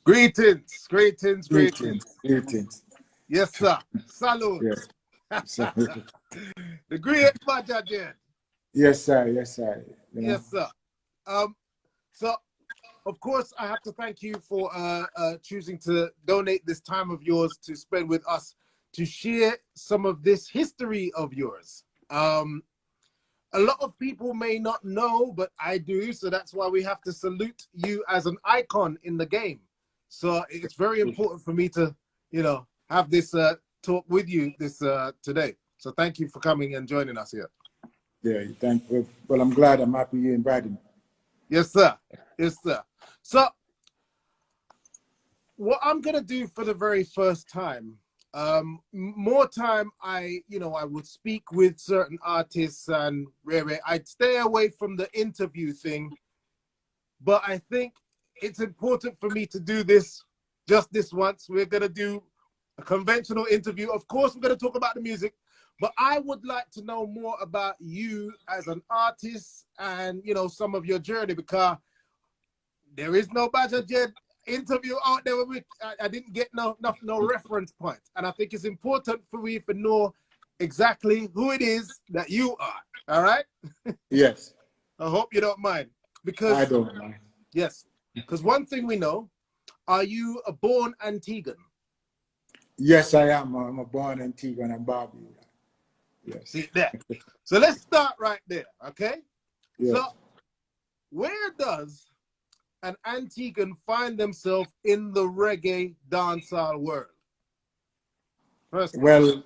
Greetings, greetings, greetings. Greetings. Yes, sir. Salute. Yes. The great Bajja Jedd. Yes, sir. Yes, sir. Yes, sir. So, of course, I have to thank you for choosing to donate this time of yours to spend with us to share some of this history of yours. A lot of people may not know, but I do, so that's why we have to salute you as an icon in the game. So it's very important for me to, have this talk with you this today. So thank you for coming and joining us here. Yeah, thank you. Well, I'm glad. I'm happy you invited me. Yes, sir. Yes, sir. So what I'm gonna do for the very first time, more time I would speak with certain artists and I'd stay away from the interview thing, but I think it's important for me to do this just this once. We're gonna do a conventional interview. Of course, we're gonna talk about the music, but I would like to know more about you as an artist and some of your journey, because there is no Bajja Jedd interview out there where I didn't get no reference point, and I think it's important for me to know exactly who it is that you are. All right? Yes. I hope you don't mind, because I don't mind. Yes, because one thing we know: are you a born Antiguan? Yes, I am. I'm a born Antigua and Barbuda. Yes. See that? So let's start right there, okay? Yes. So where does an Antiguan find themselves in the reggae dancehall world? First, well,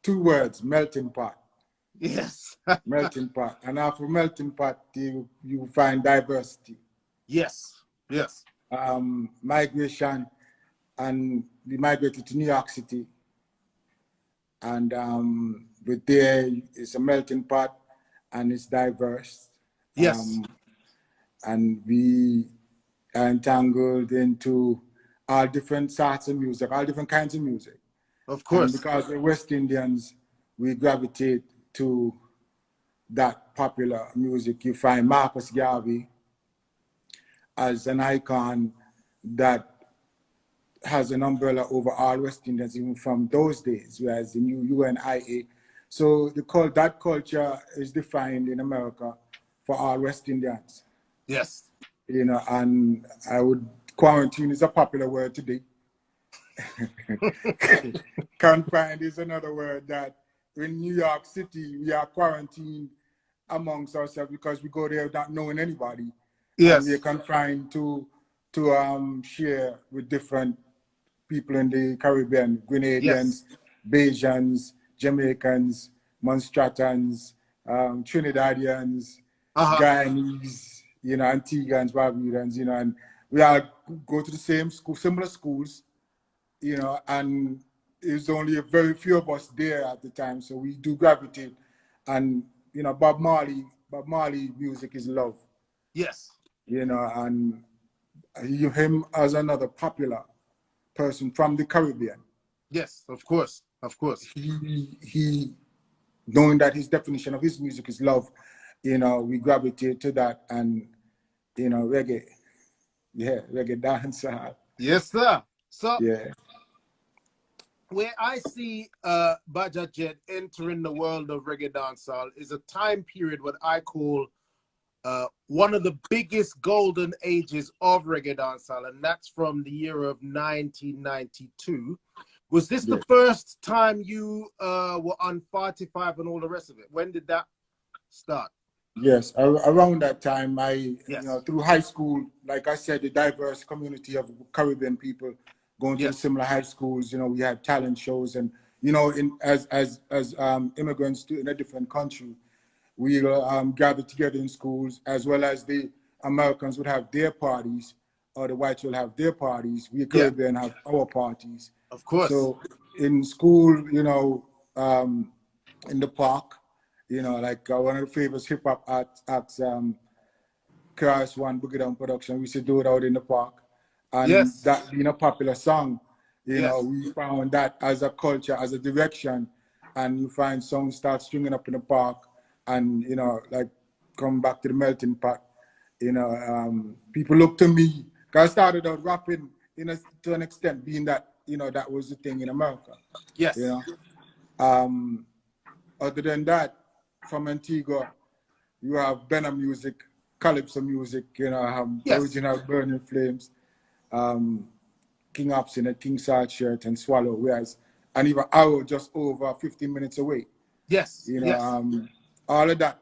2 words: melting pot. yes. Melting pot. And after melting pot, you find diversity. Yes. Yes. Migration, and we migrated to New York City. And with there, it's a melting pot, and it's diverse. Yes. And we are entangled into all different sorts of music, all different kinds of music. Of course. And because we're West Indians, we gravitate to that popular music. You find Marcus Garvey as an icon that has an umbrella over all West Indians, even from those days, whereas the new UNIA. So that culture is defined in America for all West Indians. Yes. And I would, quarantine is a popular word today. Confined is another word that in New York City, we are quarantined amongst ourselves because we go there without knowing anybody. Yes. And we're confined to share with different people in the Caribbean: Grenadians, Yes. Bajans, Jamaicans, Monstratans, Trinidadians, Guyanese, Antiguans, Barbudans, and we all go to the same school, similar schools, and there's only a very few of us there at the time, so we do gravitate. And Bob Marley music is love. Yes. And him as another popular person from the Caribbean. Yes, of course, of course. He knowing that his definition of his music is love, we gravitate to that, and reggae, reggae dancehall. Yes, sir. So yeah, where I see Bajja Jedd entering the world of reggae dancehall is a time period what I call one of the biggest golden ages of reggae dancehall, and that's from the year of 1992. Was this the first time you were on 45 and all the rest of it? When did that start? Yes, around that time, Yes. Through high school, like I said, the diverse community of Caribbean people going to similar high schools. We had talent shows, and as immigrants in a different country, we gathered together in schools, as well as the Americans would have their parties, or the whites will have their parties. We Caribbean have our parties. Of course. So in school, in the park, like one of the famous hip hop acts, KRS-One Boogie Down Production, we used to do it out in the park. And that being a popular song, we found that as a culture, as a direction, and you find songs start stringing up in the park, and like come back to the melting pot. People look to me, because I started out rapping to an extent, being that, that was the thing in America. Yes. Other than that, from Antigua, you have Benna music, Calypso music, original Burning Flames, King Absinthe, King Sarge Shirt, and Swallow, and even Arrow just over 15 minutes away. Yes. All of that,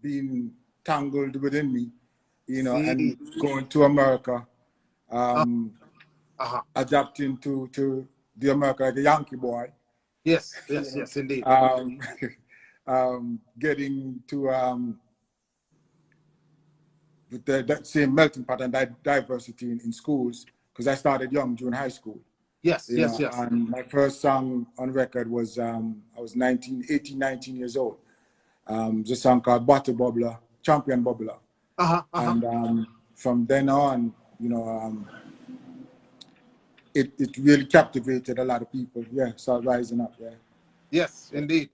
being tangled within me, and going to America, adapting to the America like a Yankee boy. Yes, indeed. Getting to with that same melting pot and diversity in schools, because I started young during high school. Yes. And my first song on record was I was 19 years old. The song called Bottle Bubbler, Champion Bubbler. And from then on, it really captivated a lot of people. Started rising up. Yes, indeed.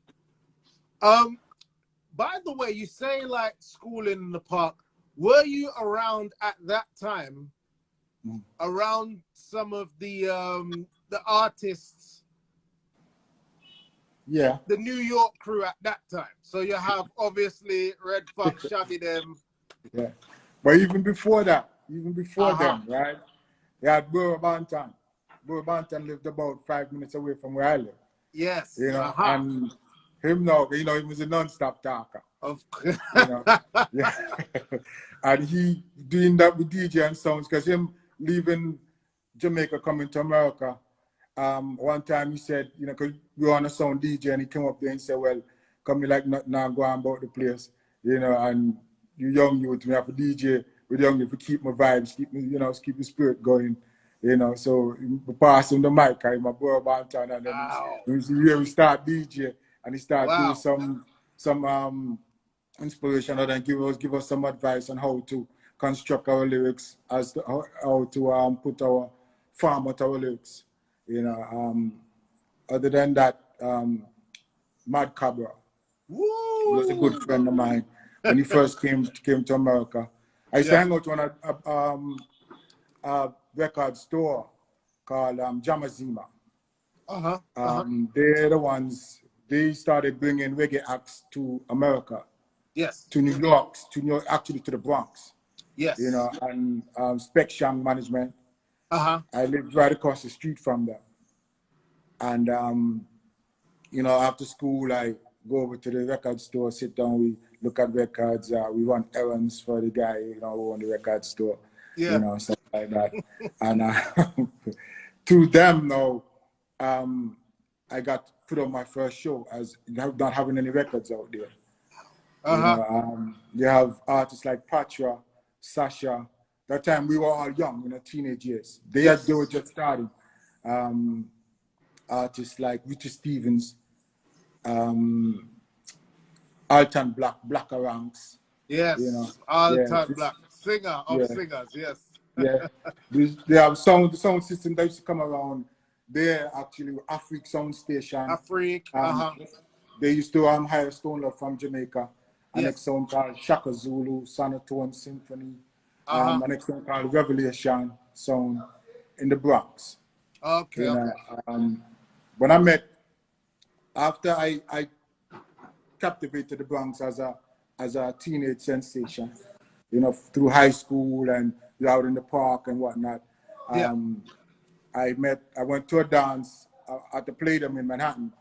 By the way, you say like schooling in the park. Were you around at that time? Around some of the artists? Yeah. The New York crew at that time. So you have obviously Red Fox, Shaggy them. Yeah. But even before them, right? They had Burro Banton. Burro Banton lived about 5 minutes away from where I live. Yes. And him now, he was a non-stop talker. Of course. Yeah. And he doing that with DJ and sounds, because him leaving Jamaica, coming to America, one time he said, because we were on a sound DJ, and he came up there and said, well, come me like nothing now, go on about the place, and you young youth, me have a DJ with young youth to keep my vibes, keep me, keep the spirit going, so we pass him the mic, I'm a Burro Banton, and then we start DJ, and he started doing some inspiration, and then give us some advice on how to construct our lyrics, as to how to put our format our lyrics. Other than that, Mad Cabra was a good friend of mine when he first came to America. I used to hang out on a record store called Jamazima. They're the ones, they started bringing reggae acts to America. Yes. To New York, actually to the Bronx. Yes. And Spec Shang Management. I lived right across the street from them. And, after school, I go over to the record store, sit down, we look at records, we run errands for the guy, who owned the record store, stuff like that. And through them now, I got put on my first show as not having any records out there. You have artists like Patra, Sasha. That time we were all young, teenage years. They were just starting. Artists like Richard Stevens, Alton Black Ranks. Yes, Alton Black, singer of singers. Yes. Yeah, they have the sound system that used to come around. They're actually Afrique Sound Station. Afrique. They used to hire Stone Love from Jamaica. An next song called Shaka Zulu, Sonotone Symphony. An next song called Revelation Sound in the Bronx. Okay. When I met, after I captivated the Bronx as a teenage sensation, through high school and out in the park and whatnot. I went to a dance at the Palladium in Manhattan,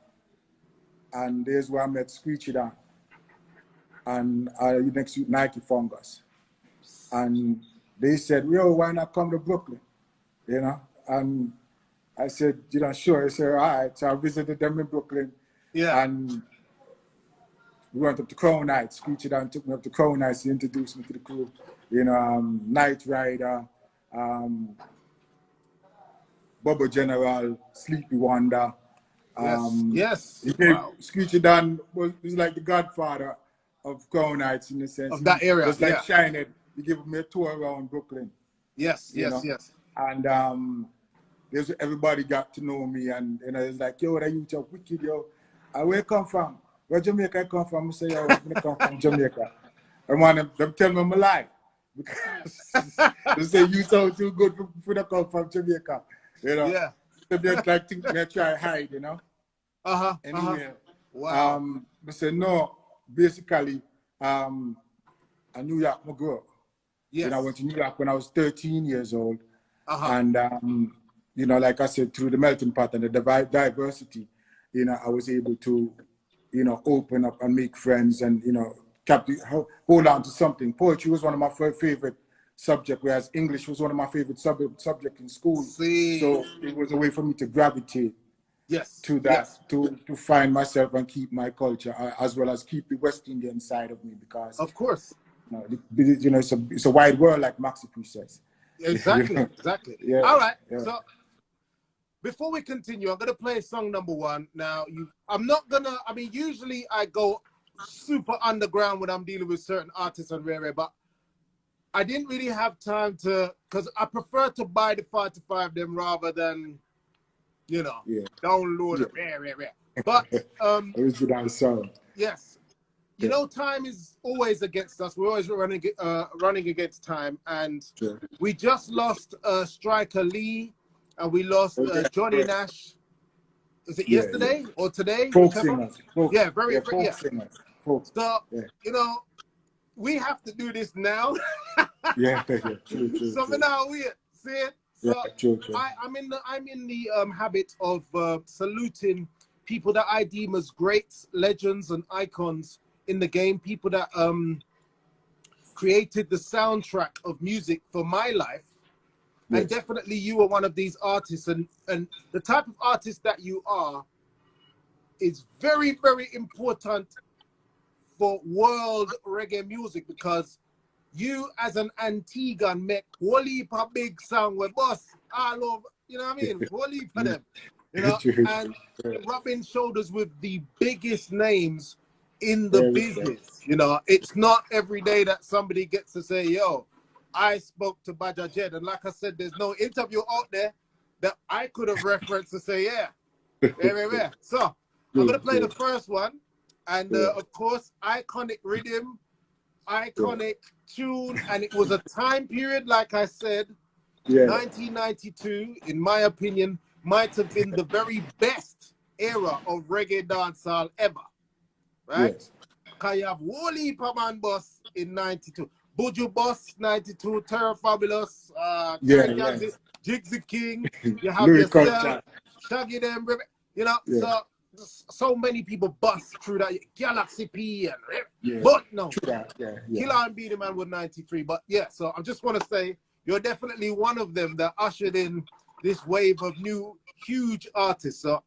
and there's where I met Screechie Dan and next to Nike Fungus. And they said, yo, why not come to Brooklyn? And I said, sure. They said, all right. So I visited them in Brooklyn. Yeah. And we went up to Crown Nights. Screechie Dan took me up to Crown Nights to introduce me to the crew. Night Rider, Bubba General, Sleepy Wonder. Yes. Screechie Dan was like the godfather of Crown Nights in the sense. Of that area. Just like Shinehead, he gave me a tour around Brooklyn. Yes. And everybody got to know me, and it was like, yo, that you talk wicked, yo. Where you come from? Where Jamaica I come from? I say, yo, I come from Jamaica. And one of them tell me I'm a lie. because they say you sound too good for the come from Jamaica. You know? Yeah. So they like think they try hide, you know. Anyway, Wow. I said no. Basically, I New York my girl. Yes. You know, I went to New York when I was 13 years old, Uh-huh. and you know, like I said, through the melting pot and the diversity, you know, I was able to, you know, open up and make friends, and you know, hold on to something. Poetry was one of my favorite subject, whereas English was one of my favorite subject in school. See. So it was a way for me to gravitate to that, Yes. to find myself and keep my culture, as well as keep the West Indian side of me, because Of course. you know, it's a wide world, like Maxi Priest says. Exactly. You know? Exactly. Yeah. All right. Yeah. So before we continue, I'm gonna play song number one. Now, I'm not gonna. I mean, usually I go super underground when I'm dealing with certain artists on Rare, but I didn't really have time to, because I prefer to buy the 5 them rather than, you know, download it. Rare. But original sound. yes, you know, time is always against us. We're always running against time, and we just lost Striker Lee, and we lost Johnny Nash. Is it yesterday or today? Folk singers. Folk singers. Folk. So, you know, we have to do this now. True. So now we see it. So true. I'm in the habit of saluting people that I deem as greats, legends, and icons in the game. People that created the soundtrack of music for my life. And definitely you are one of these artists, and the type of artist that you are is very, very important for world reggae music, because you as an Antiguan make whole heap of big song with boss all over, you know what I mean? Whole heap of them, you know, and rubbing shoulders with the biggest names in the business. You know, it's not every day that somebody gets to say, yo, I spoke to Bajja Jedd, and like I said, there's no interview out there that I could have referenced to say, yeah. So I'm gonna play the first one, and of course, iconic rhythm, iconic tune, and it was a time period, like I said, 1992, in my opinion, might have been the very best era of reggae dancehall ever, right? Because you have whole heap of man boss in 92. Buju Boss, 92, Terror Fabulous, Jigsy King, you have yourself, Shaggy them, you know, so many people bust through that, Galaxy P, and but no, Killer and Beat the Man with 93, but yeah, so I just want to say, you're definitely one of them that ushered in this wave of new, huge artists. So,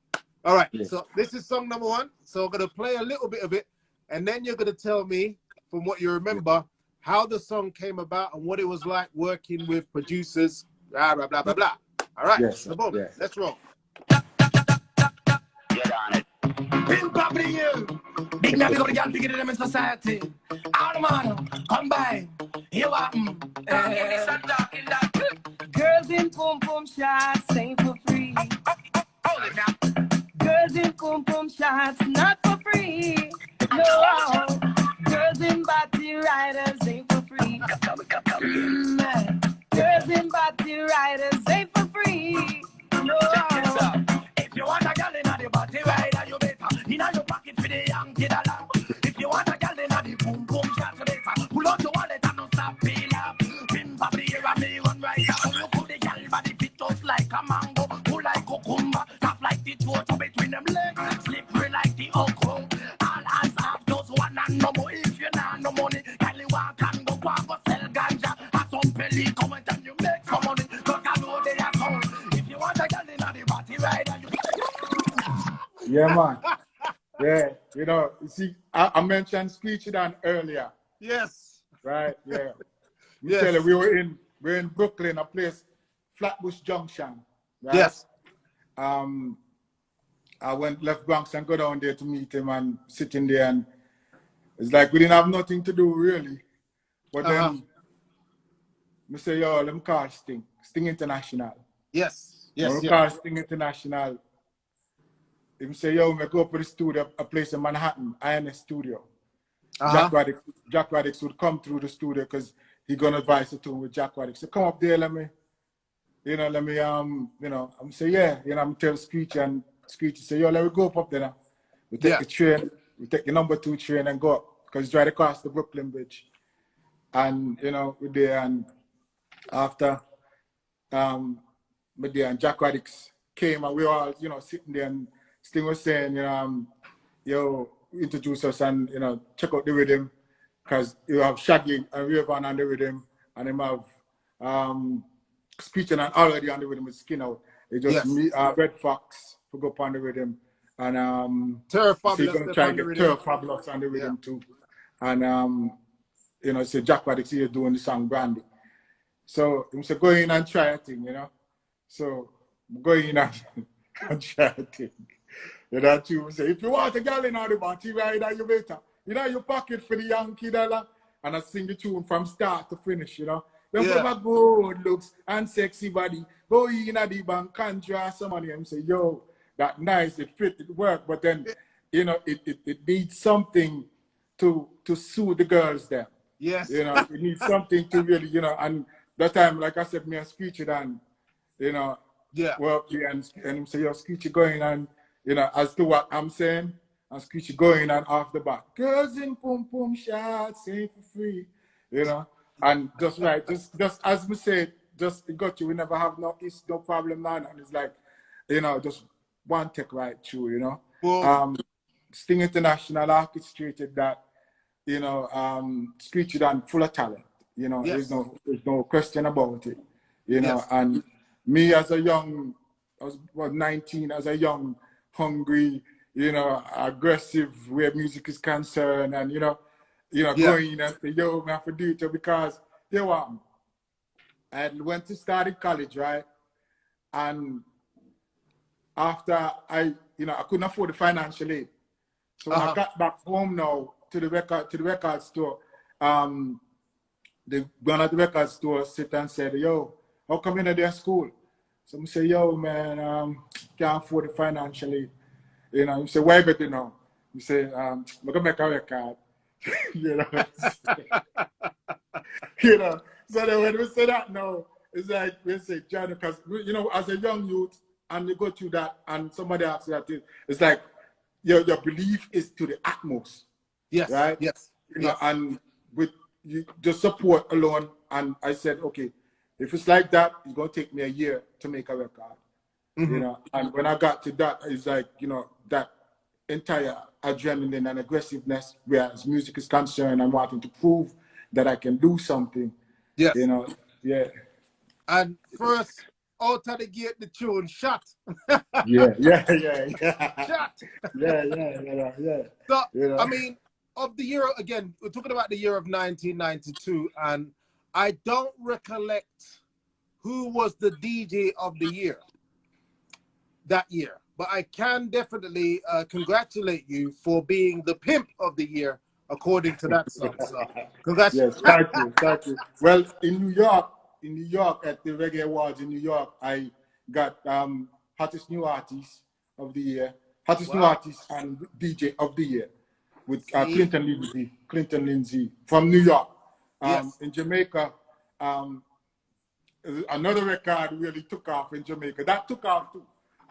all right, so this is song number one, so I'm going to play a little bit of it, and then you're going to tell me, from what you remember, how the song came about and what it was like working with producers, blah, blah, blah, blah, blah. All right, so boom, let's roll. Get on it. Pin property you. Big man, big up the girl, bigger than them in society. All the man, come by. Here what happen. Give me some talking that. Girls in pum pum shots ain't for free. Hold it now. Girls in pum pum shots not for free. No. Girls in body riders ain't for free. Girls in body riders ain't for free. No. If you want a girl in the body rider, you better in your pocket for the young kid along. If you want a girl in the boom boom shot, you better pull out your wallet and don't stop paying up. Pin for the ear and me run right now. You put the girl body fit just like a mango, pull like cucumber, tough like the torch between them legs, slippery like the okra. All hands have just one and no more. If you not no money, girl you walk and go sell ganja. Have some belly come and you make some money. Cause I know they are sound. If you want a girl in the party rider, you man. You know, you see, I mentioned Screechie Dan earlier. Yes. Right, You tell you, we're in Brooklyn, a place, Flatbush Junction. Right? Yes. I left Bronx and go down there to meet him and sitting there, and it's like we didn't have nothing to do really. But then I say, yo, let me call Sting International. Yes. Call Sting International. He say, yo, we go up to the studio, a place in Manhattan, INS Studio. Jack Radix would come through the studio because he gonna advise the tune with Jack Waddick. So come up there, let me, you know, I'm say, yeah, you know, I'm tell Screechie, and Screechie say, yo, let me go up there now. We take the train, we take the number 2 train and go up, because it's right across the Brooklyn Bridge. And, you know, we're there, and after, we're there, and Jack Waddick came, and we were all, you know, sitting there, and Sting was saying, you know, yo, introduce us and, you know, check out the rhythm, because you have Shaggy and Rayvon on the rhythm, and him have Screechie and already on the rhythm with Skin Out. It just me, Red Foxx to go up on the rhythm, and Terror so you're Fabulous gonna try to get Terror Fabulous on the rhythm too, and you know, say Jack Waddick, you're doing the song Brandy. So he said, go in and try a thing, you know. So go in and try a thing. You know, you say, if you want a girl in the party rider, you better. You know, you pocket for the Yankee dollar, and I sing the tune from start to finish, you know. You have a good looks and sexy body. Go in at the bank and draw some money and say, yo, that nice, it fit, it work. But then, you know, it needs something to suit the girls there. Yes. You know, it needs something to really, you know, and that time, like I said, me and Screechie Dan, you know, well, and say, yo, Screechie going and, you know, as to what I'm saying, and Screechie going and off the back. Girls in pum pum shots, ain't for free, you know, and just right, just as we said, just it got you, we never have no problem, man, and it's like, you know, just one take right through, you know. Well, Sting International orchestrated that, you know, Screechie Dan full of talent, you know, there's no question about it, you know, and me as a young, I was about 19, as a young, hungry, you know, aggressive where music is concerned, and you know, going and say, yo, man, have to do it because you know what, I went to start college, right? And after I couldn't afford the financial aid. So when I got back home now to the record store, the one at the record store sit and said, yo, how come you're not there school? So I say, yo, man, can't afford the financial aid. You know, you say, why better now? You say, I'm gonna make a record. You know. You know. So then when we say that now, it's like we say, John, because you know, as a young youth, and you go through that, and somebody asks that, it's like your belief is to the utmost. Yes. Right? Yes. You know, and with you just support alone, and I said, okay, if it's like that, it's gonna take me a year to make a record. You know, and when I got to that, it's like, you know, that entire adrenaline and aggressiveness, whereas music is concerned, I'm wanting to prove that I can do something. Yes. You know, And first, out of the gate, the tune, Shot. Shot. So, you know. I mean, of the year, again, we're talking about the year of 1992, and I don't recollect who was the DJ of the year that year, but I can definitely congratulate you for being the pimp of the year according to that song. So, congratulations. Yes, thank you. Well, in New York at the Reggae Awards in New York, I got hottest new artist of the year, hottest new artist and DJ of the year with Clinton Lindsay from New York. In Jamaica, another record really took off in Jamaica. That took off too.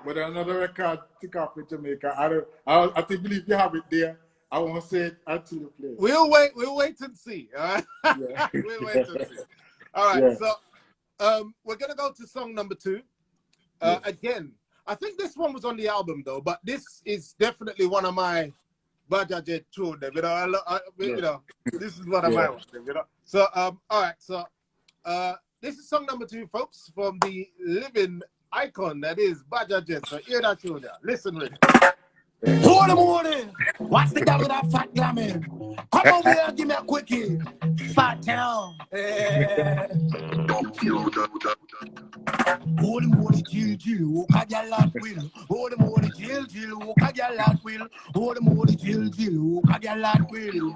But another record took off in Jamaica. I believe you have it there. I won't say it until you play it. We'll wait and see. All right? We'll wait and see. All right. So we're gonna go to song number 2. Again, I think this one was on the album though, but this is definitely one of my Bajja Jedd tunes. You know, you know, this is one of my ones. You know. So all right. So this is song number 2, folks, from the living icon that is Bajja Jedd. So hear that tune there. Listen with it. Hold the morning. What's the guy with that fat glamour? Come over here and give me a quickie. Fat town. Hold the morning, chill, walk a gal at will. Hold the morning, chill, walk a gal at will. Hold the morning, chill, walk a gal at will.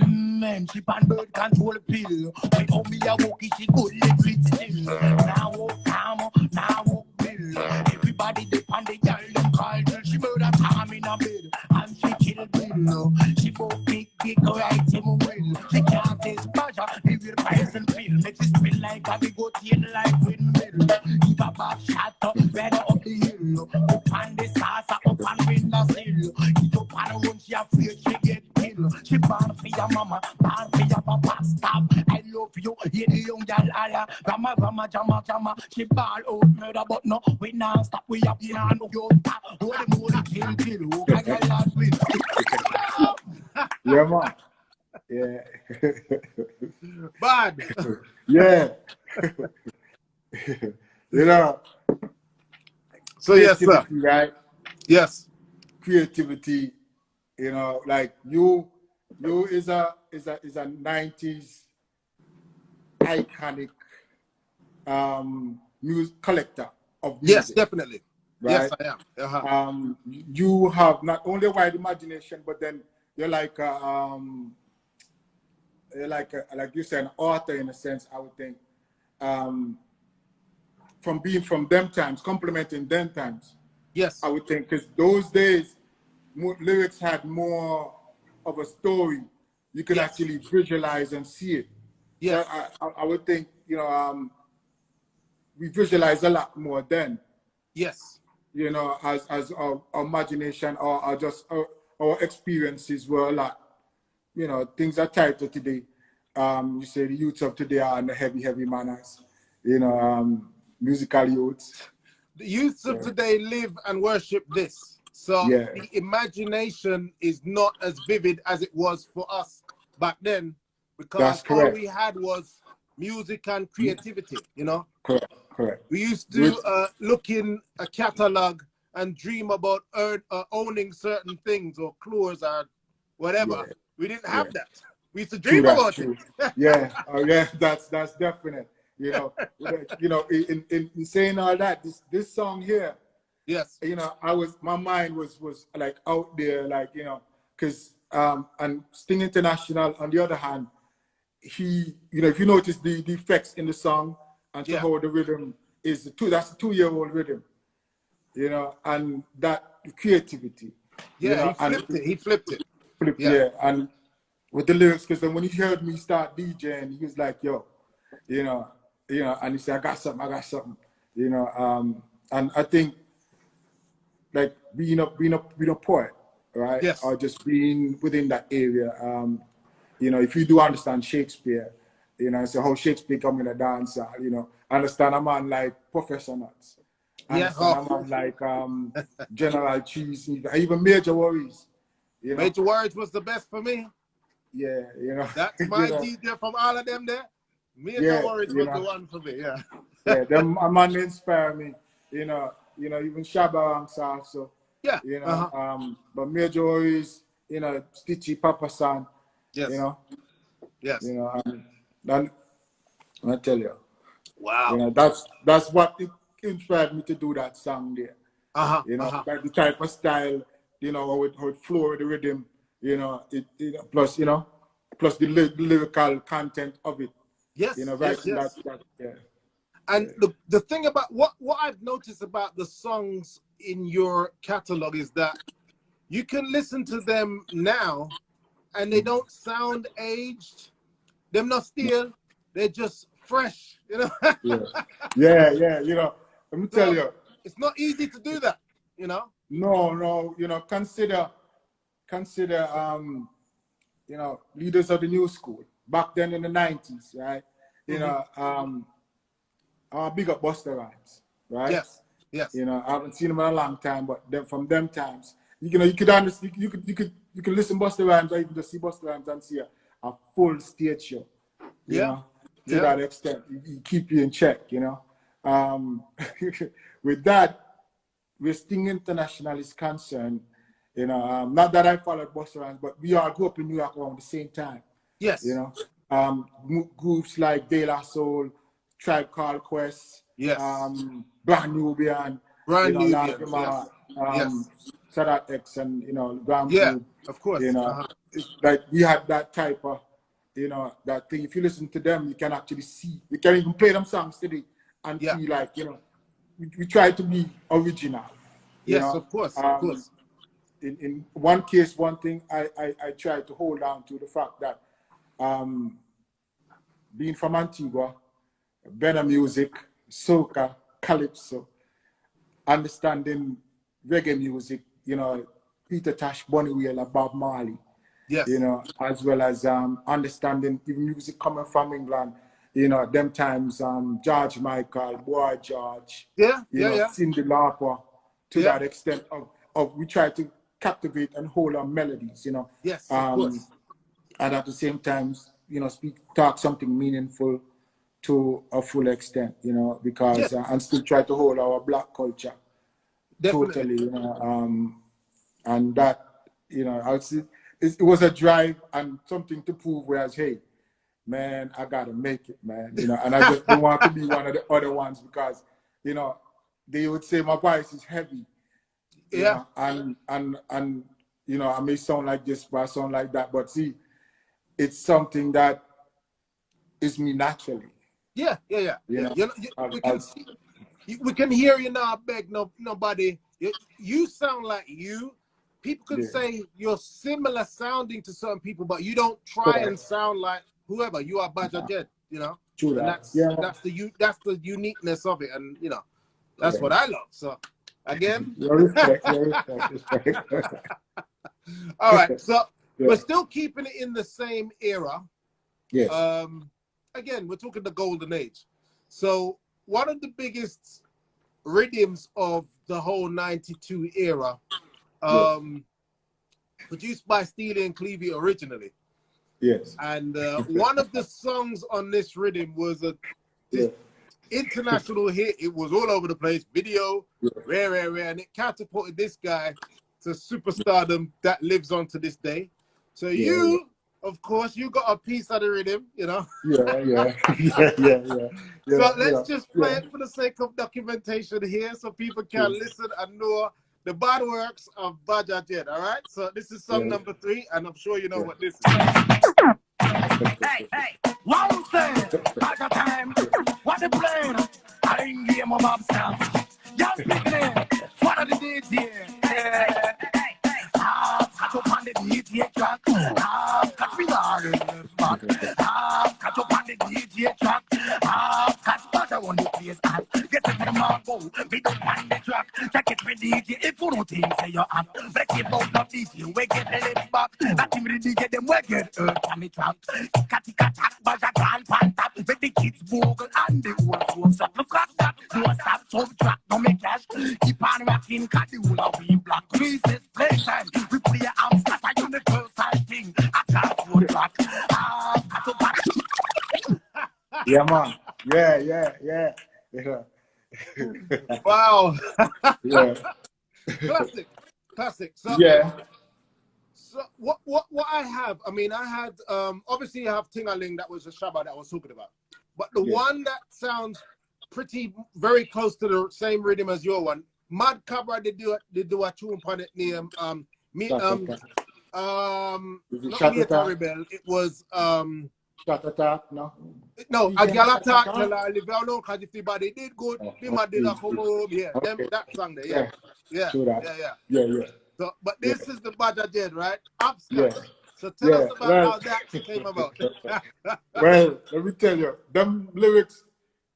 Man, she pan bird control pill. When on me a walkie, she good live it still. Now walk calm, now walk bill. Everybody depend the girl them call till she murder time in a bed. And she kill bill. She both big right him will. She can't taste Bajja, he will price and feel. drill. Make it spin like a big tin like windmill. Give a back shot up, better up the hill. Up on the salsa, up on windowsill. Get up on the run, she afraid she get killed. She born for your mama, born for your papa. Stop, I love you. Hear the young girl holla. Rama, rama, jama, jama. She ball out murder, but no, we now stop. We up in and yo, hold the more kill, kill. Who can get last win? Yeah, man. Yeah. Bad. Yeah. You know. So yes, sir. Right? Yes. Creativity, you know, like you is a 90s iconic music collector of music. Yes, definitely. Right? Yes, I am. You have not only a wide imagination, but then you're like like you said, an author in a sense, I would think. From being from them times, complementing them times. Yes. I would think, because those days, lyrics had more of a story. You could actually visualize and see it. Yes. So I would think, you know, we visualize a lot more then. Yes. You know, as our imagination or just our experiences were a lot. You know, things are tighter today. You say the youths of today are in the heavy manners. You know, musical youths. The youths of today live and worship this. So the imagination is not as vivid as it was for us back then, because all we had was music and creativity, you know? Correct. We used to look in a catalog and dream about owning certain things or clothes or whatever. Yeah. We didn't have that. We used to dream about it. Yeah, that's definite. You know, in saying all that, this song here, yes, you know, my mind was like out there, like, you know, because and Sting International, on the other hand, he, you know, if you notice the effects in the song and to how the rhythm is that's a 2-year-old rhythm, you know, and that creativity. Yeah, you know, he flipped it. Yeah, and with the lyrics, because then when he heard me start DJing, he was like, yo, you know, and he said, I got something, you know, and I think, like, being a poet, right? Yes. Or just being within that area, you know, if you do understand Shakespeare, you know, so how Shakespeare come in a dancer, you know, understand a man like professionals, understand a man like General Cheese, even Major Worries. You know? Major Worries was the best for me. Yeah, you know. That's my DJ from all of them there. Major Worries was the one for me, Yeah, them a man inspire me, you know, even Shabba Ranks also. Yeah. You know, but Major Worries, you know, Stitchy Papa San, yes. You know. Yes. You know, and I tell you. Wow. You know, that's what inspired me to do that song there. You know, like the type of style, you know, how it flow with the rhythm, you know, plus the lyrical content of it. Yes. You know, right? Yes. Yeah. And the thing about what I've noticed about the songs in your catalog is that you can listen to them now and they don't sound aged. Them not stale, they're just fresh, you know? yeah, you know, let me tell you. It's not easy to do that, you know? No, you know, consider you know, leaders of the new school back then in the 90s, right? You know, big up Busta Rhymes, right? Yes. You know, I haven't seen him in a long time, but then from them times, you know, you could understand, you could listen to Busta Rhymes or even just see Busta Rhymes and see a full stage show. You know, to that extent, you keep you in check. You know, with that, where Sting International is concerned, you know, not that I followed Busta Rhymes, but we all grew up in New York around the same time. Yes. You know, groups like De La Soul, Tribe Called Quest, yes, Brand Nubian, Sadat X, and you know, Gram Group, of course. You know, like we had that type of, you know, that thing. If you listen to them, you can actually see. You can even play them songs today and see, like, you know, we try to be original. Yes, know? Of course, of course. In one case, one thing I try to hold on to the fact that being from Antigua, better music, soca, calypso, understanding reggae music, you know, Peter Tosh, Bonnie Wheeler, Bob Marley, Yes. you know, as well as understanding even music coming from England, you know, them times, George Michael, Boy George, Yeah, you know, Cindy Lauper, to that extent of we try to captivate and hold our melodies, you know. Yes, of course. And at the same time, you know, talk something meaningful to a full extent, you know, because and still try to hold our black culture. Definitely. Totally, you know, and that, you know, I would say it was a drive and something to prove. Whereas, hey, man, I gotta make it, man, you know, and I just don't want to be one of the other ones because, you know, they would say my voice is heavy, you know, and you know, I may sound like this, but I sound like that, but see, it's something that is me naturally. Yeah. You know, we can see, we can hear you now. Beg nobody. You sound like you. People can say you're similar sounding to certain people, but you don't try and sound like whoever. You are Bajja Jedd, you know. True and that. that's the uniqueness of it, and you know, that's what I love. So again, respect. All right, so we're still keeping it in the same era. Yes. Again, we're talking the golden age. So one of the biggest rhythms of the whole 92 era, produced by Steely and Clevie originally. Yes. And one of the songs on this rhythm was this international hit. It was all over the place. Video, rare, and it catapulted this guy to superstardom that lives on to this day. So of course, you got a piece of the rhythm, you know. So let's just play it for the sake of documentation here, so people can listen and know the bad works of Bajja Jedd. All right. So this is song number 3, and I'm sure you know what this is. Hey, one thing, back a time, what the plan? I ain't game of obstacles. Young people, what are the DJ? Catch up on the DJ track. Catch me all in the back. Catch up on the DJ track. Catch Bajja on the place. Get it from my bow. We don't want the track. Check it with DJ. If you don't think say you're up, break it out of DJ. We get the lips back. That him ready get them. We get earth on the track. Catty Bajja can't pan tap. With the kids vocal and the old folks up. Look at that. No stop subtract. No make cash. Keep on rocking. Cut the whole of we black. Recess playtime. We play a scatter universal thing. I can't go back. Yeah, man. Yeah. Wow. Yeah. Classic. So So what I have, I mean, I had obviously I have Ting-a-ling, that was a Shabba that I was talking about, but the one that sounds very close to the same rhythm as your one, Mad Cabra did do a tune upon it named not Military Rebel, it was Shot Attack, no, a gal attack, I live out now because if the body did good, the man did a come home, that song there, yeah. So, but this is the Bajja Jedd, right? Upstairs. So tell us about how that came about. Well, let me tell you, them lyrics,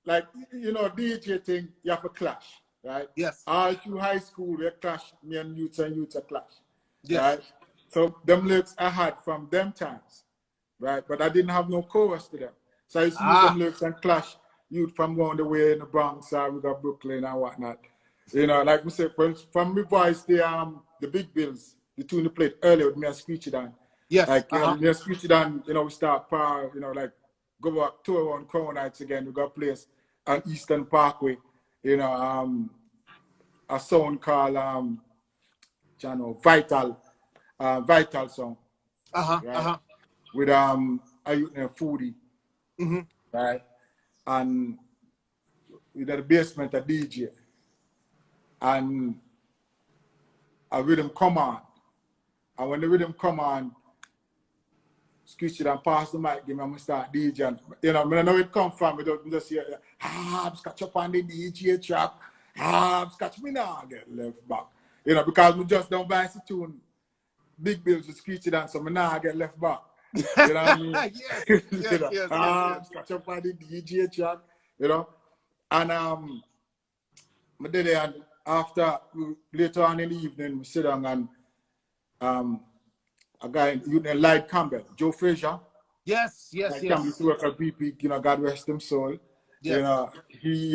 like, you know, DJ thing, you have a clash, right? Yes. All through high school, we clash, me and youths a clash, yes. Right? So them lyrics I had from them times, right? But I didn't have no chorus to them. So I used to use them lyrics and clash youth from going the way in the Bronx, we got Brooklyn and whatnot. You know, like we said, from my voice, the big bills, the tune they played earlier with me and Screechie Dan. Yes. Like, me and Screechie Dan, you know, we start power, you know, like go back tour on Crown Nights again. We got place on Eastern Parkway, you know, a song called Vital song. Right? With a youth named Foodie. Right? And with the basement a DJ. And a rhythm come on. And when the rhythm come on, Screechie Dan pass the mic, give me, I'm gonna start DJing. You know, I know it come from, I just hear, scratch up on the DJ track, scratch me now, get left back. You know, because we just don't buy the tune, big bills with Screechie Dan, so me now get left back. You know what I mean? Yes, yes, You know, yes. Scratch up on the DJ chat, you know. And I did it, and after later on in the evening, we sit down and a guy, Lloyd Campbell, Joe Frazier. Yes. Lloyd Campbell used to work at BP, you know, God rest him soul. Yes. You know, he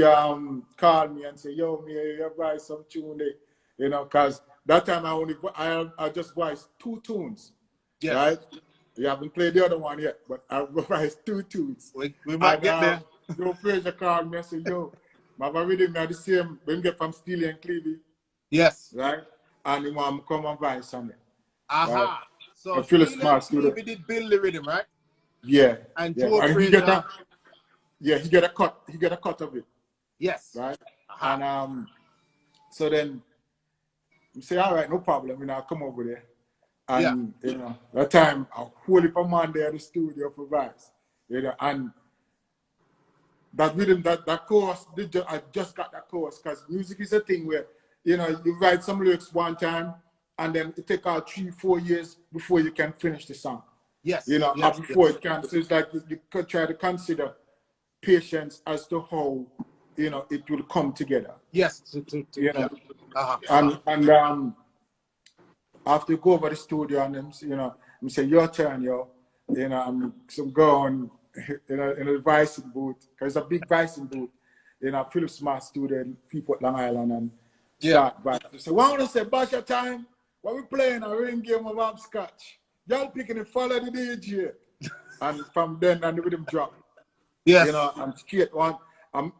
called me and said, "Yo, me, you write some tune there," you know, because that time I just voiced 2 tunes, Yes. right? You haven't played the other one yet, but I voiced 2 tunes. We might get there. Joe Frazier called me and said, "Yo, my rhythm are the same when get from Steely and Clevie." Yes. Right? And he want to come and voice on it. Aha. Right? So Phillip Steely Smart Clevie did build the rhythm, right? Yeah. And yeah. Joe And Frazier. he get a cut. He get a cut of it. Yes. Right? And so then we say, all right, no problem, you know, I'll come over there. And you know, that time I whole heap of man there at the studio for vibes. You know, and that rhythm, that chorus, I just got that chorus because music is a thing where, you know, you write some lyrics one time and then it take out 3-4 years before you can finish the song. Yes. You know, before it can. So it's like you could try to consider patience as to how, you know, it will come together. Yes. You know, and after you go over the studio and them, you know, I'm say your turn, yo. You know, I'm some going in a vicing booth because it's a big vicing booth. You know, Phillip Smart studio, people at Long Island and start vibing. So why want to say Bajja time? What we playing a ring game of hopscotch. Y'all picking it, follow the DJ. And from then and the rhythm drop. Yes. You know, I'm straight one.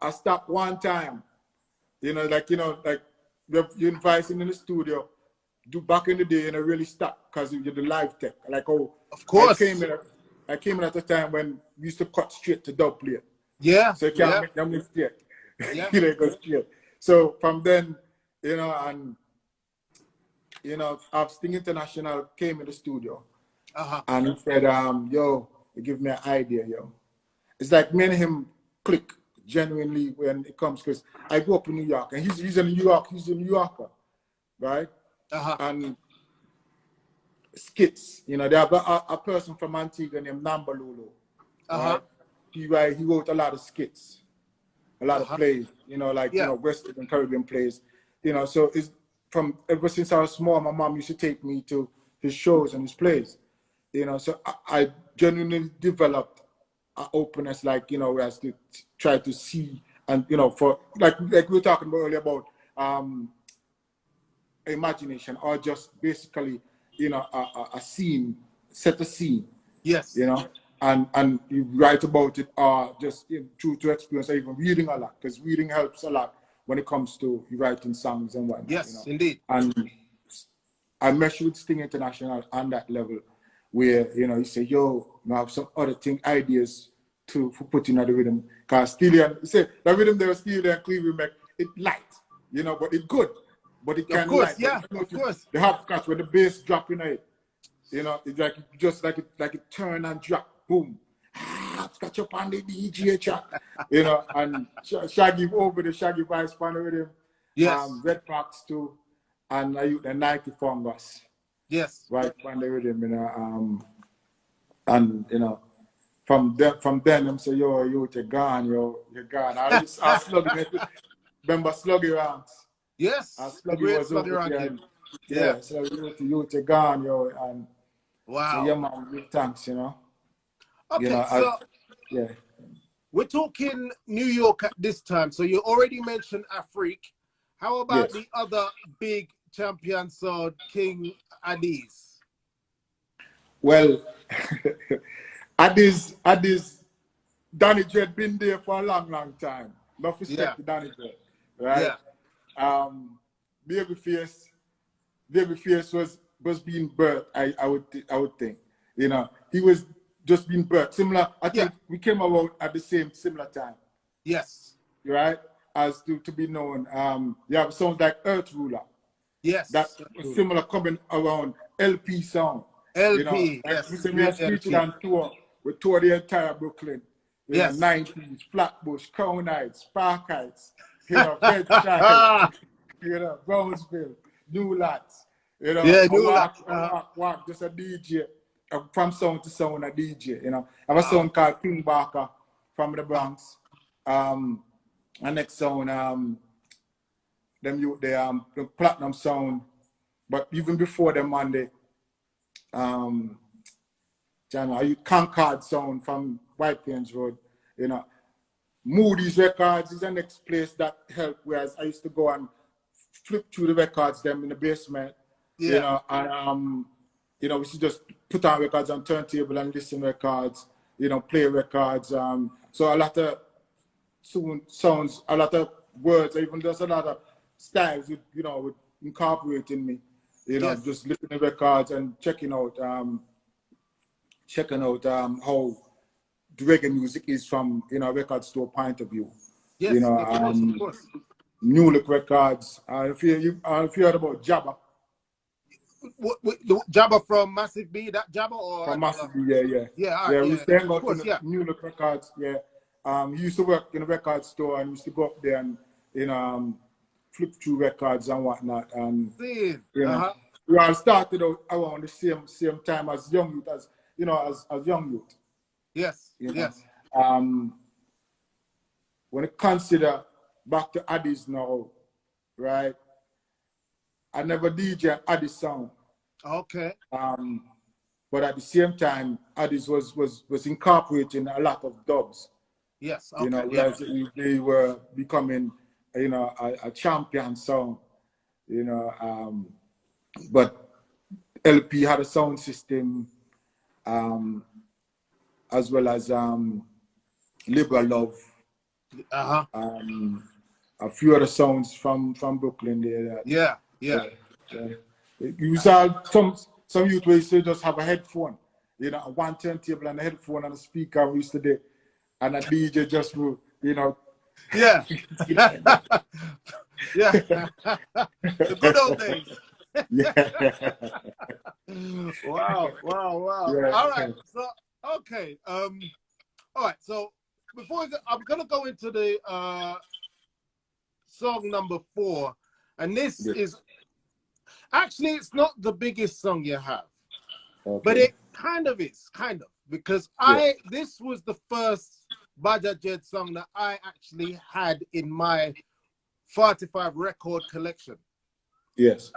I stop one time. You know, like you invite in the studio. Do back in the day and I really stop because you're the live tech. Like of course. I came in at a time when we used to cut straight to dub plate. Yeah. So you can't make them mistake. Yeah. You know, go straight. So from then, you know, and you know, Sting International came in the studio. And he said, yo, you give me an idea, yo. It's like me and him click genuinely when it comes, because I grew up in New York, and he's in New York, he's a New Yorker, right? And skits, you know, they have a person from Antigua named Nambalulu, right? He wrote a lot of skits, a lot of plays, you know, like, you know, Western and Caribbean plays, you know, so it's from ever since I was small, my mom used to take me to his shows and his plays. You know, so I genuinely developed an openness, like, you know, as to try to see and, you know, for like we were talking about earlier about imagination or just basically, you know, a scene, set a scene. Yes. You know, and you write about it or just true to experience or even reading a lot, because reading helps a lot when it comes to writing songs and whatnot. Yes, you know? indeed. And I mesh with Sting International on that level, where, you know, you say, yo, I have some other ideas for putting on the rhythm. Because Steely and, you say, the rhythm there was Steely and Clevie make it light, you know, but it good. But it kind of light. Yeah, of course. The hopscotch with the bass dropping it, you know, it's like just like it turn and drop, boom. Hopscotch up on the DJ chat, you know, and Shaggy over the Shaggy vice pan with him. Yes. Red Foxx too, and the Nike Fungus. Yes. Right, when they with him, you know, and you know, from then, them say, yo, you're gone, you're gone. I slugging it. Remember Sluggy Ranks? Yes. Sluggy was over there. Yeah, so you're gone, yo, and wow. So yeah, man, big thanks, you know. Okay, you know, so we're talking New York at this time. So you already mentioned Afrique. How about the other big champion sound, King Addies? Well, Addies, Danny Jedd been there for a long time. No respect to Danny Jedd, right? Yeah. Babyface was being birthed. I would think, you know, he was just being birthed. Similar, I think we came about at the similar time. Yes. Right, as to be known. You have songs like Earth Ruler. Yes. That was similar coming around LP sound. LP, you know, yes. We have Screechie on tour. We tour the entire Brooklyn. You know, 90s, Flatbush, Crown Heights, Park Heights, you know, Bed-Stuy, you know, Brownsville, New Lots. You know, New Lots. Walk, just a DJ from sound to sound a DJ, you know. I have a sound called King Barker from the Bronx. And next sound, the Platinum Sound. But even before them on the Concord Sound from White Plains Road, you know. Moody's Records is the next place that helped, whereas I used to go and flip through the records them in the basement, you know, and you know, we should just put on records on turntable and listen records, you know, play records. So a lot of sounds, a lot of words, even there's a lot of styles, you know, with incorporating me, you know, just listening to records and checking out how the reggae music is from, you know, record store point of view. Yes, you know, of course. New Look Records. If you heard about Jabba. What, Jabba from Massive B, that Jabba or from Massive B, yeah. We used to hang out in the New Look Records, he used to work in a record store and used to go up there and, you know, flip through records and whatnot. And you know, we all started out around the same time as young youth, as you know, as young youth. Yes, you know? yes. When I consider back to Addies now, right? I never DJ an Addies sound. Okay. But at the same time, Addies was incorporating a lot of dubs. Yes. Okay. You know, whereas they were becoming, you know, a champion sound. You know, but LP had a sound system, as well as Liberal Love. A few other sounds from Brooklyn there. Yeah. You saw some youth where used to just have a headphone, you know, one turntable and a headphone and a speaker we used to do, and a DJ just, you know. Yeah. Yeah. The good old days. Wow. Yeah. All right. So okay. All right. So before I'm gonna go into the song number 4, and this is actually, it's not the biggest song you have, but it kind of is, because this was the first Bajja Jedd song that I actually had in my 45 record collection. Yes.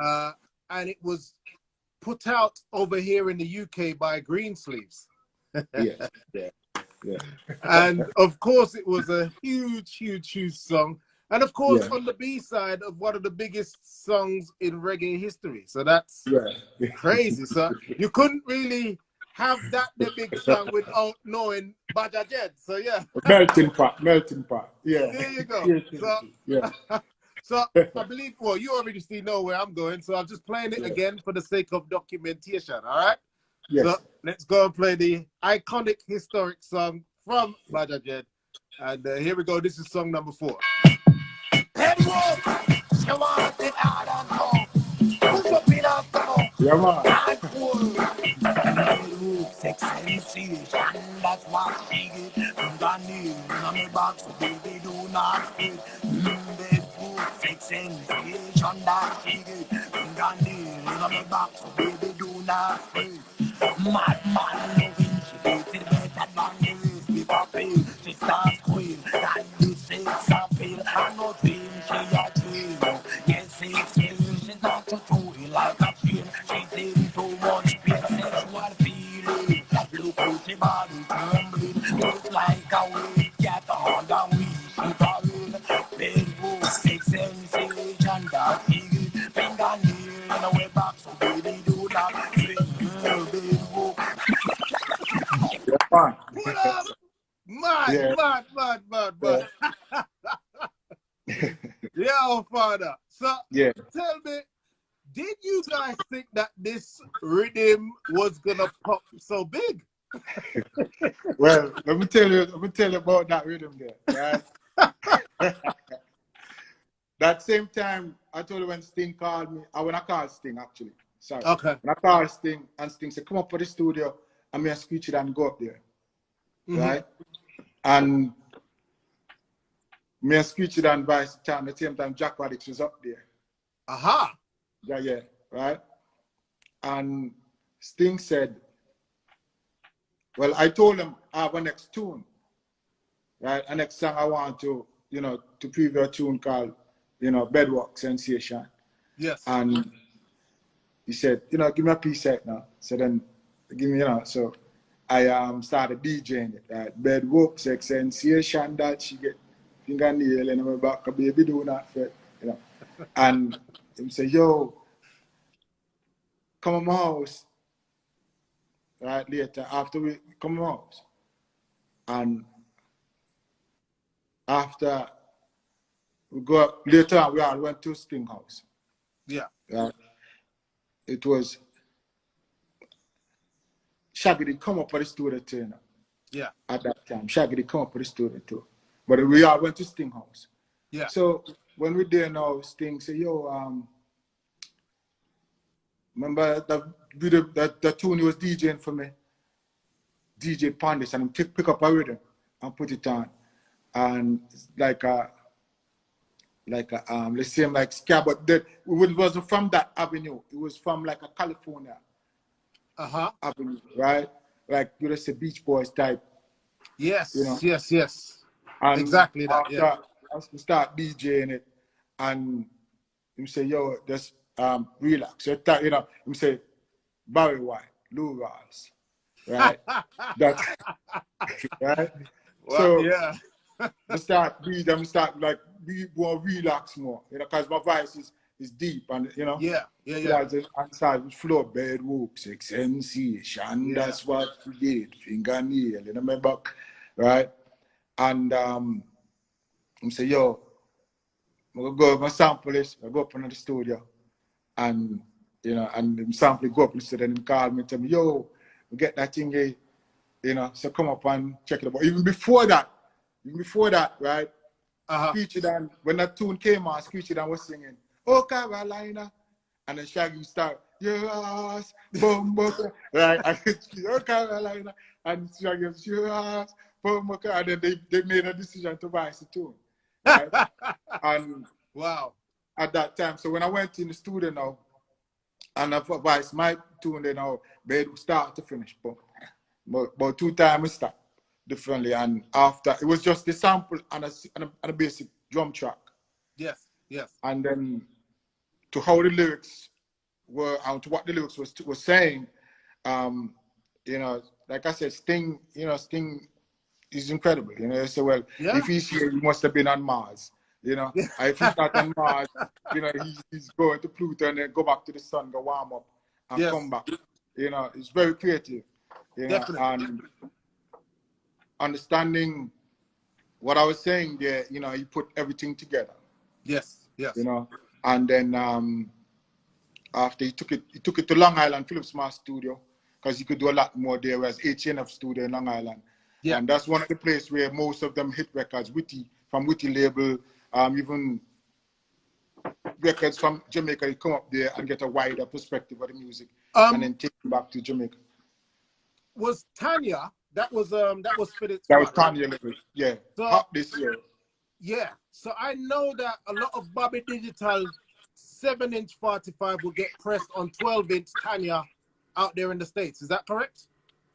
And it was put out over here in the UK by Greensleeves. Yes. Yeah. And of course, it was a huge song. And of course, on the B side of one of the biggest songs in reggae history. So that's crazy. So you couldn't really have that the big song without knowing Bajja Jedd. So yeah. Melting pot. Yeah. There you go. So I believe, well, you already know where I'm going. So I'm just playing it again for the sake of documentation. All right. Yes. So let's go and play the iconic historic song from Bajja Jedd. And here we go. This is song number 4. Head walk, you want it hard and long. Push up in a summer. Yeah, man. And cool. Sex sensation, that's what she get. Underneath, on the box, so baby, do not fit. Bedroom, sex sensation, that she get. Underneath, on the box, so baby, do not fit. Madman loving, she gets it better than the rest. We papi, she starts queen. That you sex appeal, I'm not dream, she a dream. Yes, she's not to throw it like a chain. She's in too much pain, sexual feeling. Look how she body trembling, just like a wave. Get on the weed, she falling. Bedroom, sex sensation, that figure. Fingernail in a way back, so baby do not swing. Bedroom. Pull up! Mad. Yeah, father. So tell me, did you guys think that this rhythm was gonna pop so big? Well, let me tell you about that rhythm there, right? That same time, I told you when Sting called me, when I called Sting actually. Sorry. Okay. When I called Sting, and Sting said, come up to the studio, and me and Screechie Dan go up there. Right? And me and Screechie Dan by the same time, Jack Radix was up there. Aha. Yeah, right? And Sting said, Well, I told him I have a next tune, right? A next song I want to, to preview a tune called, Bedrock Sensation. Yes. And he said, give me a piece right now. So then, give me, so I started DJing it, right? Bedrock Sensation that she get fingernail and my back, a baby do not fit, And he said, yo, come on my house, right? Later, after we come on my house. And after we go up, later on, we all went to Sting House. Yeah. It was Shaggy did come up for the studio too. Yeah. At that time, Shaggy did come up for the studio too. But we all went to Sting House. Yeah. So when we there now, Sting say, yo, remember the tune he was DJing for me? DJ Pandis, and he pick up a rhythm and put it on. And like let's say like ska, but it wasn't from that avenue. It was from like a California avenue, right? Like you just say Beach Boys type. Yes, yes. And exactly that. Yeah. After we start DJing it, and you say, yo, just relax. So you say Barry White, Lou Ross, right? That's right. Well, so yeah. we start like be more relax more, because my voice is deep and Yeah. And start with flow, bedrock, sex sensation. That's what we did. Fingernail, my back, right? And I'm say, yo, I'm gonna go my sample this. I go up in the studio, and and the sample go up in the studio, and him call me, tell me, yo, we get that thing here, so come up and check it out. But even before that, right? Screechie Dan, when that tune came on, Screechie Dan was singing, "Oh Carolina," and then Shaggy start, "Your ass, bumbucker," right? And "Oh Carolina," and Shaggy, "Your ass, bumbucker," and then they made a decision to voice the tune, right? And wow, at that time, so when I went in the studio now, and I voiced my tune, then now, bed start to finish, but 2 times we start differently, and after it was just the sample and a basic drum track. Yes. And then to how the lyrics were and to what the lyrics was saying, like I said, Sting is incredible. So well, if he's here, he must have been on Mars. If he's not on Mars, he's going to Pluto and then go back to the sun, go warm up and come back. It's very creative. Definitely. And understanding what I was saying there, he put everything together. Yes. And then after he took it to Long Island, Phillip Smart studio, because he could do a lot more there, whereas H&F studio in Long Island. Yeah. And that's one of the places where most of them hit records, from Witty label, even records from Jamaica, they come up there and get a wider perspective of the music and then take it back to Jamaica. Was Tanya, that was Phillip Smart. That was Tanya level, yeah. So, hot this year. Yeah. So I know that a lot of Bobby Digital 7-inch 45 will get pressed on 12-inch Tanya out there in the States. Is that correct?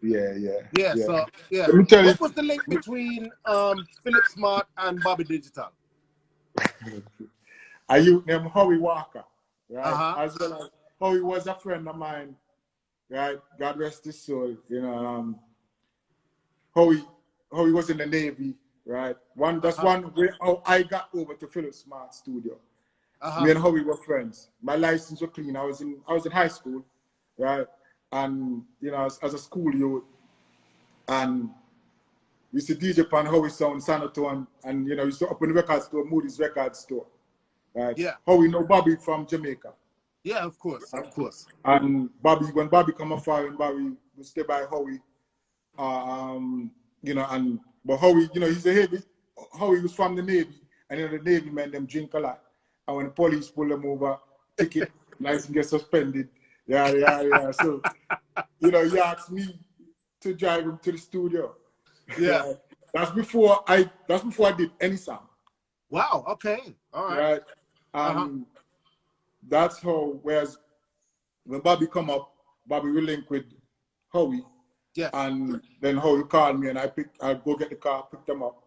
Yeah. So Let me tell what was the link between Phillip Smart and Bobby Digital? I used named Howie Walker, right? As well as Howie was a friend of mine, right? God rest his soul. Howie was in the Navy, right? That's one way how I got over to Phillip Smart studio. Me and Howie were friends. My license was clean. I was in high school, right? And as a school youth, and we used to DJ upon Howie sound San Antonio, and used to open the record store, Moody's record store. Right? Yeah. Howie know Bobby from Jamaica. Yeah, of course. And when Bobby come up foreign, Bobby would stay by Howie. But Howie, he's a heavy. Howie was from the Navy, and the Navy men them drink a lot. And when the police pull them over, ticket, license get suspended. Yeah. So, he asked me to drive him to the studio. Yeah. That's before I did any song. Wow. Okay. All right. That's how. Whereas when Bobby come up, Bobby will link with Howie, Yes. And then how you call me and I go get the car, pick them up,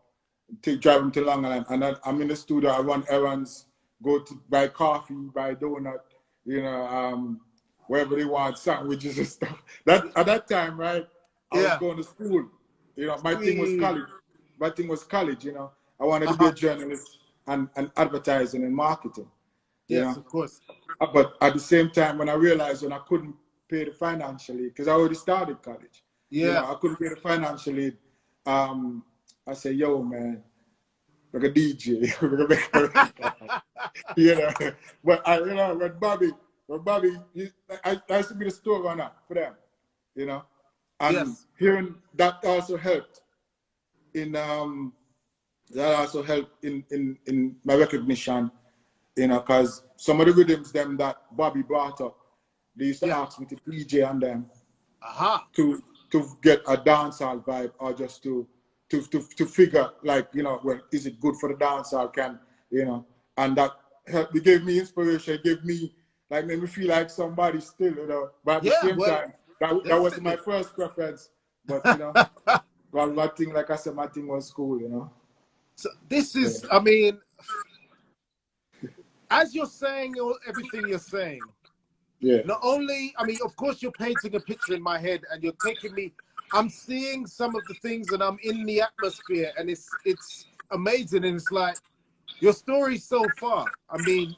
drive them to Long Island, and then I'm in the studio. I run errands, go to buy coffee, buy donut, you know, wherever they want, sandwiches and stuff. That at that time, right? I was going to school. You know, my thing was college. My thing was college. You know, I wanted to be a journalist and advertising and marketing. Yes, of course. But at the same time, when I realized when I couldn't pay the financially, because I already started college. Yeah. You know, I couldn't pay the financially. I said, yo, man, like a DJ. You know, but you know, when Bobby, I used to be the store runner for them, you know, and hearing that also helped in my recognition, you know, because some of the rhythms them that Bobby brought up, they used to ask me to DJ on them to get a dancehall vibe or just to figure, like, you know, well, is it good for the dancehall? Can, you know, and that helped. It gave me inspiration. It gave me, like, made me feel like somebody still, you know. But at the same time, that wasn't my first preference. But, you know, well, my thing, like I said, my thing was cool, you know. So this is, I mean, as you're saying everything you're saying, not only, I mean, of course, you're painting a picture in my head and you're taking me, I'm seeing some of the things and I'm in the atmosphere and it's amazing. And it's like your story so far. I mean,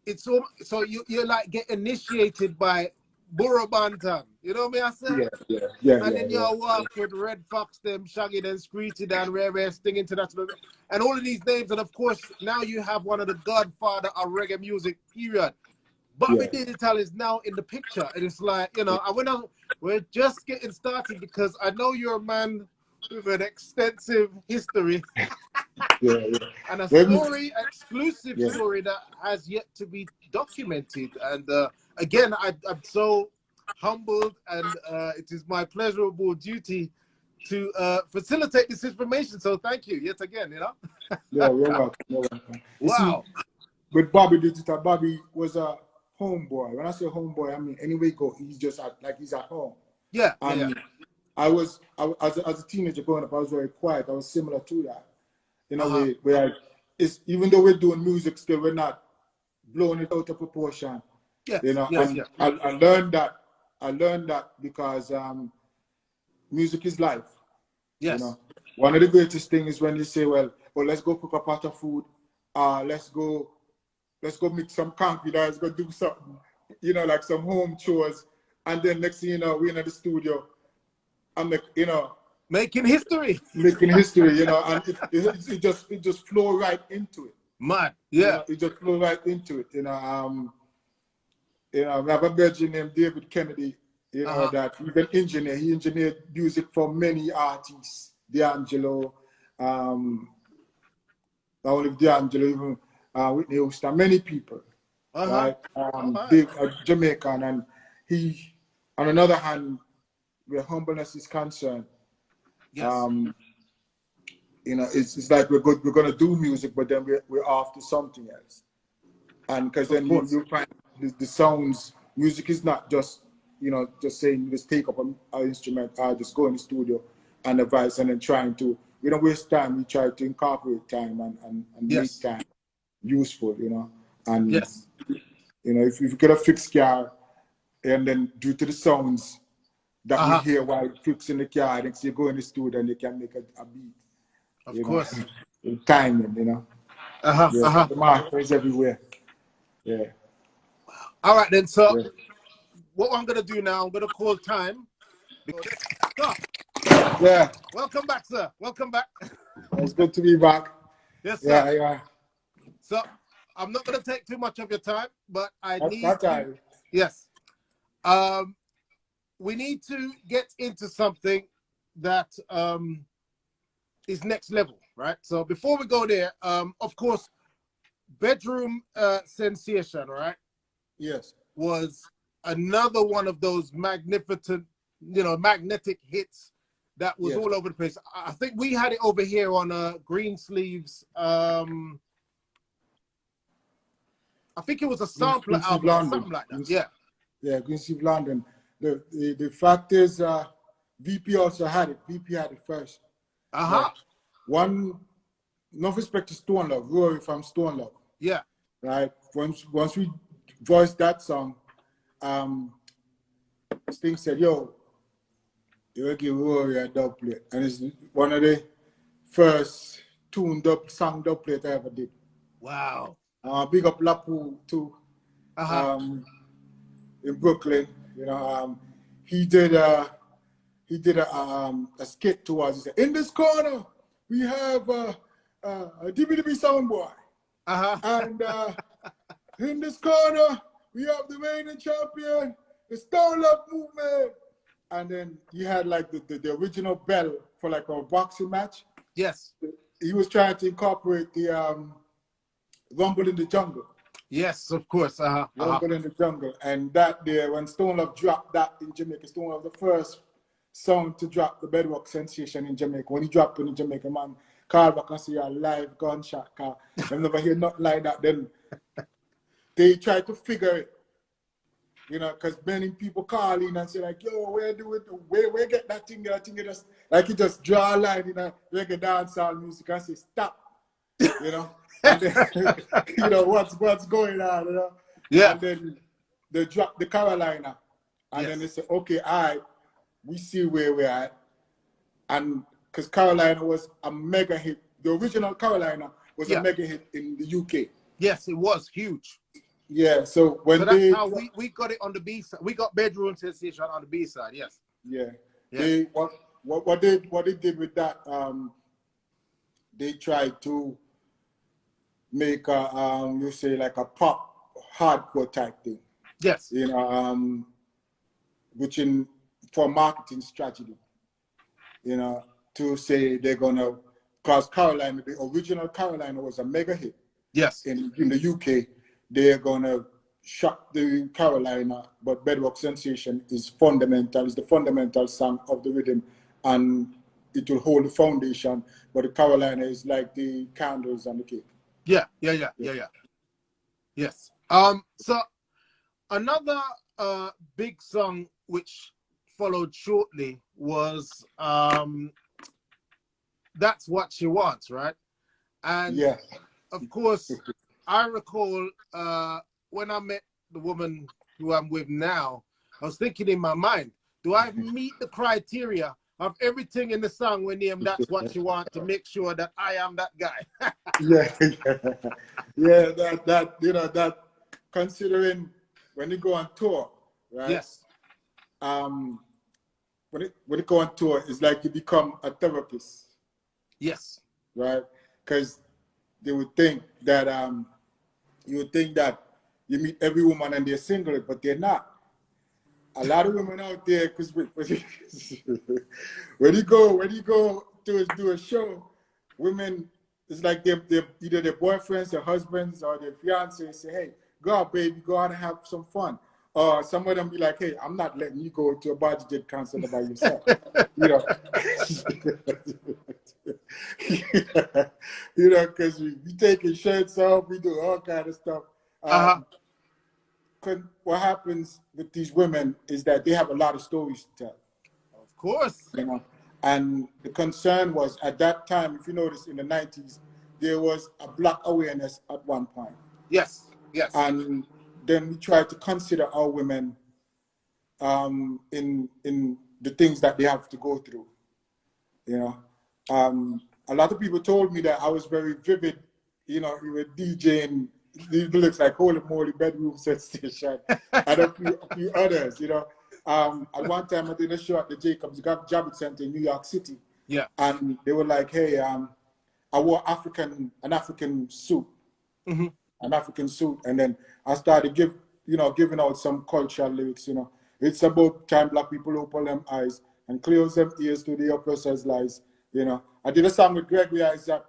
it's all, so you're like get initiated by Burro Bantan. You know what I say? And then you'll walk with Red Foxx, them Shaggy, then Screechie Dan, Rayvon, Sting International, and all of these names. And of course, now you have one of the godfather of reggae music, period. Bobby Digital is now in the picture. And it's like, you know, we're just getting started because I know you're a man with an extensive history. And a story, exclusive story that has yet to be documented. And again, I'm so humbled and it is my pleasurable duty to facilitate this information. So thank you yet again, you know? You're welcome. You're welcome. Wow. See, with Bobby Digital, Bobby was a homeboy. When I say homeboy, I mean anywhere he go, he's just like he's at home. And I was as a teenager growing up, I was very quiet. I was similar to that in a way where it's, even though we're doing music still, we're not blowing it out of proportion. You know, I learned that. I learned that because music is life. You know, one of the greatest things is when you say, well, let's go cook a pot of food. Let's go mix some concrete. Let's go do something. You know, like some home chores. And then next thing you know, we're in the studio. I'm like, you know, making history, you know, and it just flow right into it. Man, you know, it just flow right into it. You know, I have a brother named David Kennedy. You know that he's an engineer. He engineered music for many artists, D'Angelo, not only D'Angelo, even Whitney Houston, many people, right? Dave, Jamaican, and he, on another hand, where humbleness is concerned, you know, it's like we're going to do music, but then we're off to something else. And because then you find the sounds, music is not just, you know, just saying, just take up an instrument, just go in the studio and advise, and then trying to, we don't waste time, we try to incorporate time and make time useful, you know. And, you know, if you get a fixed car, and then due to the sounds that we hear while fixing the car, next you go in the studio and you can make a beat. Of course. Timing, you know. The marker is everywhere. All right, then. So, what I'm going to do now, I'm going to call time. Welcome back, sir. Welcome back. It's good to be back. Yes, sir. So, I'm not going to take too much of your time, but I need to. Yes. We need to get into something that is next level, right? So before we go there, of course, Bedroom Sensation, right? Yes. Was another one of those magnificent, you know, magnetic hits that was all over the place. I think we had it over here on Green Sleeves. I think it was a sampler album or something like that. Yeah, Green Sleeve London. The fact is, VP also had it. VP had it first. Uh-huh. One, no respect to Stone Love, Rory from Stone Love. Yeah. Right? Once we voiced that song, Sting said, yo, you give Rory a dub plate. And it's one of the first tuned up song dub plate I ever did. Wow. Big up Lapu too. In Brooklyn. You know, he did a skit to us. He said, in this corner, we have a DBDB sound boy. And in this corner, we have the reigning champion, the Stone Love movement. And then he had like the original bell for like a boxing match. Yes. He was trying to incorporate the Rumble in the Jungle. Yes, of course. Rumble in the Jungle. And that there, when Stone Love dropped that in Jamaica, Stone Love was the first song to drop the bedrock sensation in Jamaica. When he dropped it in Jamaica, man, call back and see a live gunshot car. I never hear nothing like that. Then they try to figure it. You know, because many people call in and say like, yo, where get that thing? That thing just like you just draw a line in a reggae dancehall music and say stop. You know, and then, you know what's going on. You know, yeah. And then they drop the Carolina, and then they say, okay, all right, we see where we're at, and because Carolina was a mega hit, the original Carolina was a mega hit in the UK. Yes, it was huge. Yeah, so when that's how we got it on the B side. We got Bedroom Sensation on the B side. Yes. Yeah. They what they did with that, they tried to make a you say like a pop hardcore type thing. Yes. You know, which for marketing strategy, you know, to say they're gonna, cause Carolina, the original Carolina was a mega hit. Yes. In the UK. They're gonna shock the Carolina, but Bedrock Sensation is fundamental. It's the fundamental song of the rhythm, and it will hold the foundation. But the Carolina is like the candles on the cake. Yeah. Yes. So another big song which followed shortly was That's What She Wants, right? And of course, I recall when I met the woman who I'm with now, I was thinking in my mind, do I meet the criteria of everything in the song when That's What She Wants to make sure that I am that guy? That you know, that considering when you go on tour, right? Yes. When you go on tour, it's like you become a therapist. Yes. Right? Because they would think that you meet every woman and they're single, but they're not. A lot of women out there, because when you go to do a show, women, it's like they're either their boyfriends, their husbands, or their fiancés say, hey, go out, baby, go out and have some fun. Or some of them be like, hey, I'm not letting you go to a Bajja Jedd concert by yourself. You know, you know, because we taking shirts off, we do all kind of stuff. What happens with these women is that they have a lot of stories to tell. Of course. You know, and the concern was at that time, if you notice in the 90s, there was a black awareness at one point. Yes, yes. And then we tried to consider our women in the things that they have to go through. You know, a lot of people told me that I was very vivid. You know, you were DJing. It looks like Holy Moly Bedroom Sensation and a few others. You know, at one time I did a show at the Jacobs Javits Center in New York City. Yeah. And they were like, "Hey, I wore an African suit." Mm-hmm. An African suit, and then I started giving out some cultural lyrics. You know, it's about time black people open them eyes and close them ears to the oppressor's lies. You know, I did a song with Gregory Isaac.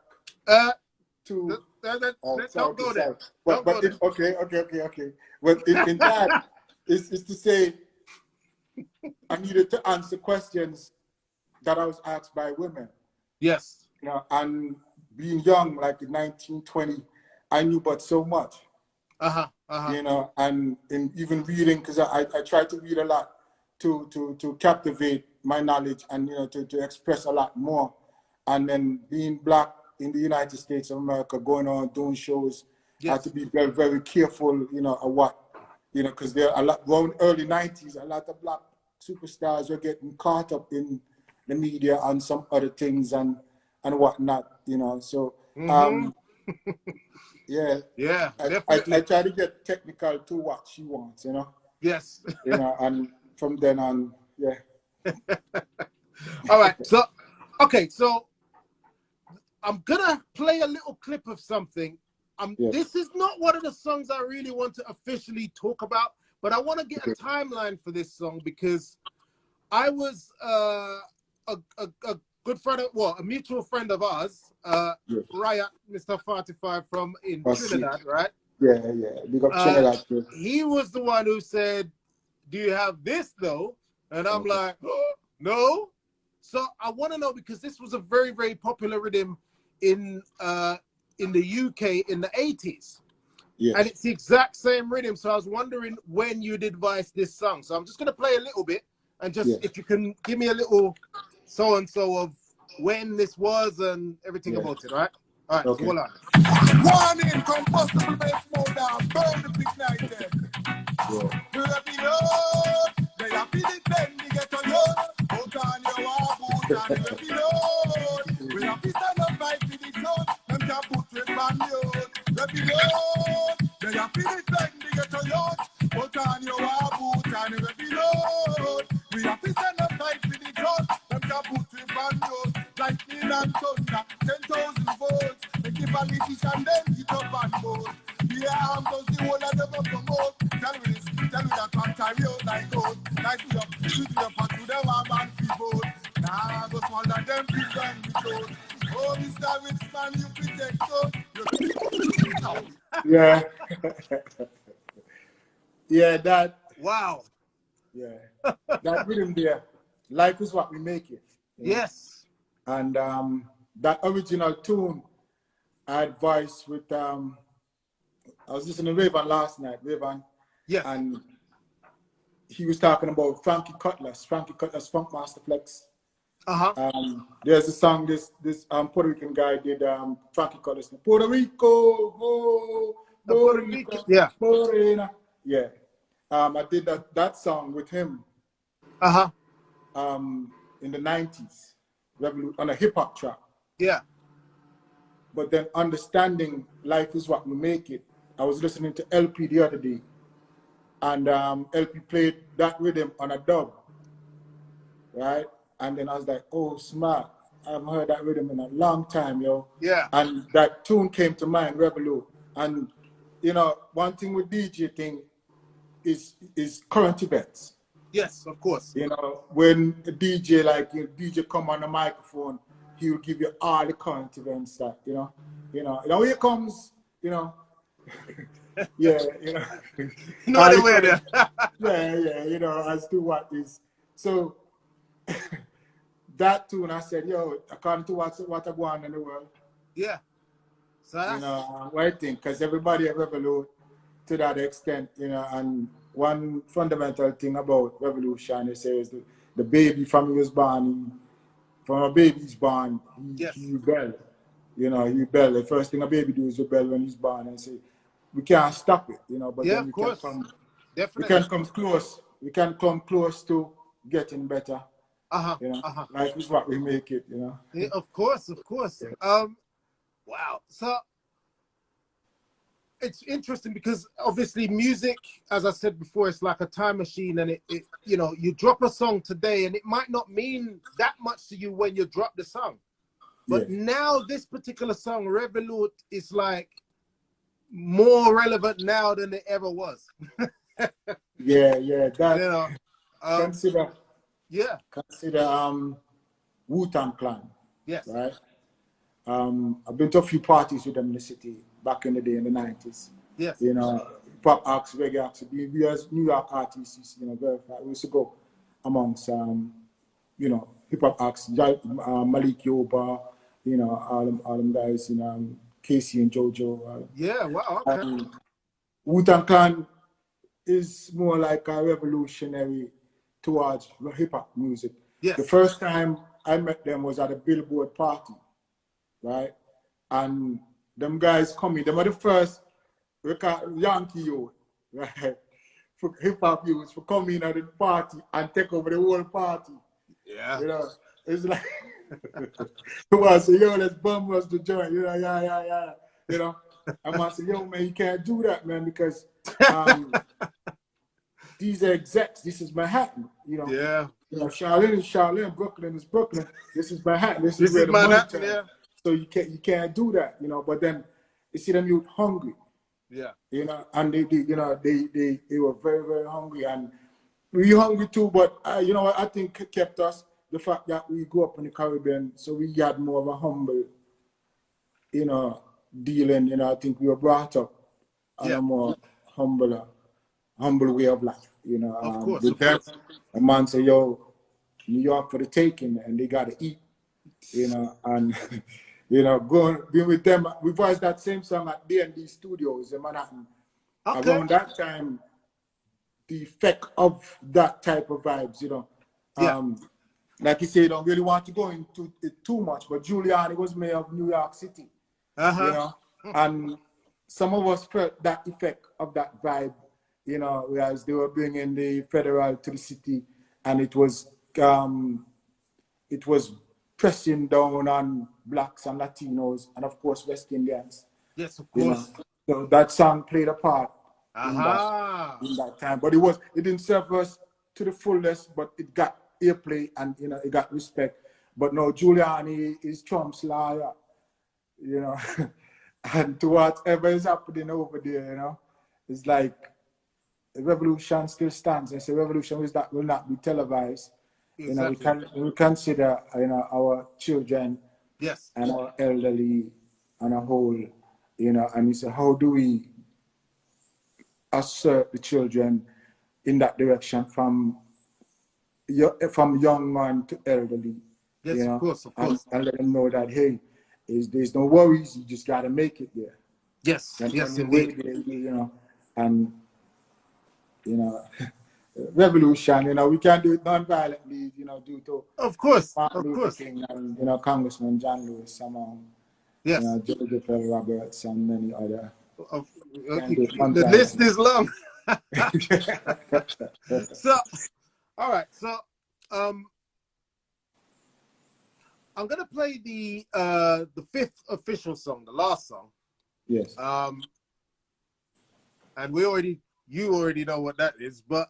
Don't go there. Okay. But in that, is to say, I needed to answer questions that I was asked by women. Yes. You know, and being young, like in 1920. I knew but so much, you know, and in even reading, because I try to read a lot, to captivate my knowledge and, you know, to express a lot more. And then being black in the United States of America, going on, doing shows, I had to be very, very careful, you know, of what, you know, because there are a lot, around early 90s, a lot of black superstars were getting caught up in the media and some other things and whatnot, you know. So, yeah. Yeah, I definitely. try to get technical to what she wants, you know. Yes. You know, and from then on, yeah. All right. So, okay. So I'm gonna play a little clip of something. This is not one of the songs I really want to officially talk about, but I want to get a timeline for this song because I was a good friend of, well, a mutual friend of ours, Riot, Mr. 45 from in Trinidad, right? Yeah. Big up Trinidad. He was the one who said, "Do you have this though?" And I'm like, oh, no. So I want to know because this was a very, very popular rhythm in the UK in the 80s. And it's the exact same rhythm. So I was wondering when you devised this song. So I'm just going to play a little bit and just if you can give me a little so-and-so of when this was and everything about it, right? All right, so hold on. Warning, combustible base mode down, burn the big night there. They are feeling then they get on yours. Put on your war boots and reload. We have to stand up by the zone. Them can put it on yours. Reload. They are feeling then they get on yours. Put on your war boots and reload. We have to stand up by the zone. Them can put it on yours. Lightning and thunder, 10,000 volts. Make the politician then get up and vote. Yeah, I'm just the one that never promote. Tell me this, tell me that one time you like gold. Nice to up, shoot you up to them one man free vote. Nah, go small that them people and we told. Oh, Mr. Richman, you protect so. Yeah. Yeah, that. Wow. Yeah. That rhythm there. Life is what we make it. Yes. And that original tune I had voice with I was listening to Rayvon last night, Rayvon. Yes. And he was talking about Frankie Cutlass Funk Master Flex. There's a song this Puerto Rican guy did, Frankie Cutlass, Puerto Rico, oh, Puerto Rico, yeah. Morena. Yeah. I did that song with him. In the 90s, on a hip hop track. Yeah. But then understanding life is what we make it. I was listening to LP the other day, and LP played that rhythm on a dub, right? And then I was like, oh, smart. I haven't heard that rhythm in a long time, yo. Yeah. And that tune came to mind, Revolut. And, you know, one thing with DJ thing is current events. Yes, of course. You know, when a DJ, like, you know, DJ come on the microphone, he will give you all the current events that, you know, here comes, you know, yeah, you know. You know the way there. yeah, you know, as to what is. So that tune, I said, yo, according to what's going on in the world. Yeah. So that's... You know, what I think, because everybody have Revolut to that extent, you know, and one fundamental thing about revolution, they say, is the baby from he was born, from a baby's born, he rebel. You know, he rebel. The first thing a baby do is rebel when he's born and say, we can't stop it, you know, but then we can come, we can come close. We can come close to getting better. You know, life is what we make it, you know. Yeah, of course. Yeah. Wow. So it's interesting because obviously music, as I said before, it's like a time machine, and it you know, you drop a song today and it might not mean that much to you when you drop the song. But now this particular song, Revolut, is like more relevant now than it ever was. yeah, that, you know, consider Wu-Tang Clan. Yes. Right? I've been to a few parties with them in the city back in the day in the 90s. Yes. You know, pop acts, reggae acts. We as New York artists, you know, verified. We used to go amongst, you know, hip hop acts, Malik Yoba, you know, all them guys, you know, Casey and JoJo. Yeah, wow, okay. Wu-Tang Clan is more like a revolutionary towards hip hop music. Yes. The first time I met them was at a Billboard party, right? And them guys coming, them are the first Yankee youth, right? For hip hop youths for coming at the party and take over the whole party. Yeah. You know, it's like, who I say, yo, let's bum us the joint, you know, yeah. You know, I'm gonna say, yo, man, you can't do that, man, because these are execs. This is Manhattan, you know. Yeah. You know, Charlene is Charlene, Brooklyn is Brooklyn. This is Manhattan. This is where the Manhattan, money yeah. So you can't do that, you know. But then you see them youth hungry. Yeah. You know, and they were very, very hungry, and we hungry too. But you know what I think kept us the fact that we grew up in the Caribbean, so we had more of a humble, you know, dealing. You know, I think we were brought up on a more humble way of life. You know, of course. A man say, yo, New York for the taking, and they gotta eat. You know, and you know, being with them, we voiced that same song at D&D Studios in Manhattan. Okay. Around that time, the effect of that type of vibes, you know. Like you say, you don't really want to go into it too much, but Giuliani was mayor of New York City, you know, and some of us felt that effect of that vibe, you know, whereas they were bringing the federal to the city, and it was pressing down on blacks and Latinos, and of course West Indians. Yes, of You course. know? So that song played a part in that time, but it didn't serve us to the fullest, but it got airplay and, you know, it got respect. But no, Giuliani is Trump's lawyer, you know, and to whatever is happening over there, you know, it's like the revolution still stands. It's a revolution will not be televised. Exactly. You know, we consider, you know, our children, yes, and our elderly on a whole, you know, and you say, how do we assert the children in that direction from young man to elderly? Yes, you know, of course. And let them know that, hey, there's no worries, you just got to make it there. Yes, and yes, indeed. There, you know, and, you know, revolution, you know, we can't do it non-violently, you know, due to of course, Martin Luther King and, you know, Congressman John Lewis, yes, you know, Joseph L. Roberts and many other. The list is long. So, all right, so I'm gonna play the fifth official song, the last song. Yes. And you already know what that is, but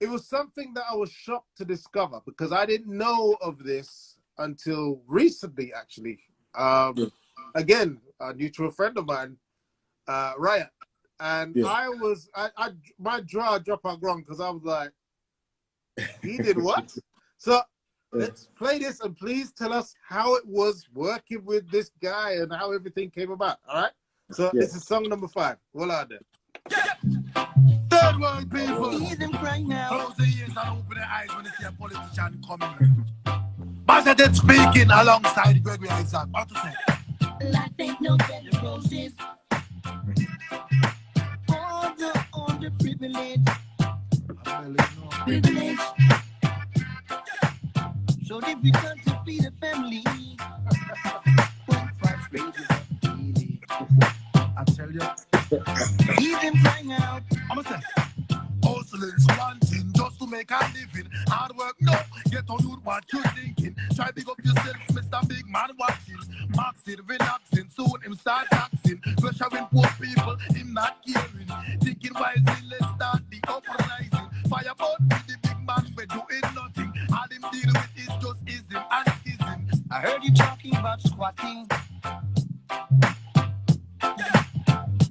it was something that I was shocked to discover because I didn't know of this until recently, actually. Again, a mutual friend of mine, Riot, and my jaw dropped on ground because I was like, he did what? So let's play this, and please tell us how it was working with this guy and how everything came about. All right. So this is song number 5. Well out there. Third world people, hear them crying now. Close the ears and open their eyes when they see a politician coming. Bajja Jedd speaking alongside Gregory Isaac. What to say? Life ain't no bed of roses. All the privilege. Privilege. So they return to be the family. I tell you, even crying out. I'm gonna say, hustling's one thing just to make a living. Hard work, no, get on you what you're thinking. Try big up yourself, Mr. Big Man watching. Maxing, relaxing, soon him start taxing. Pressuring poor people, him not caring. Thinking wisely, let's start the uprising. Fireboard with the big man, we're doing nothing. All him deal with is just ism and ism. I heard you talking about squatting.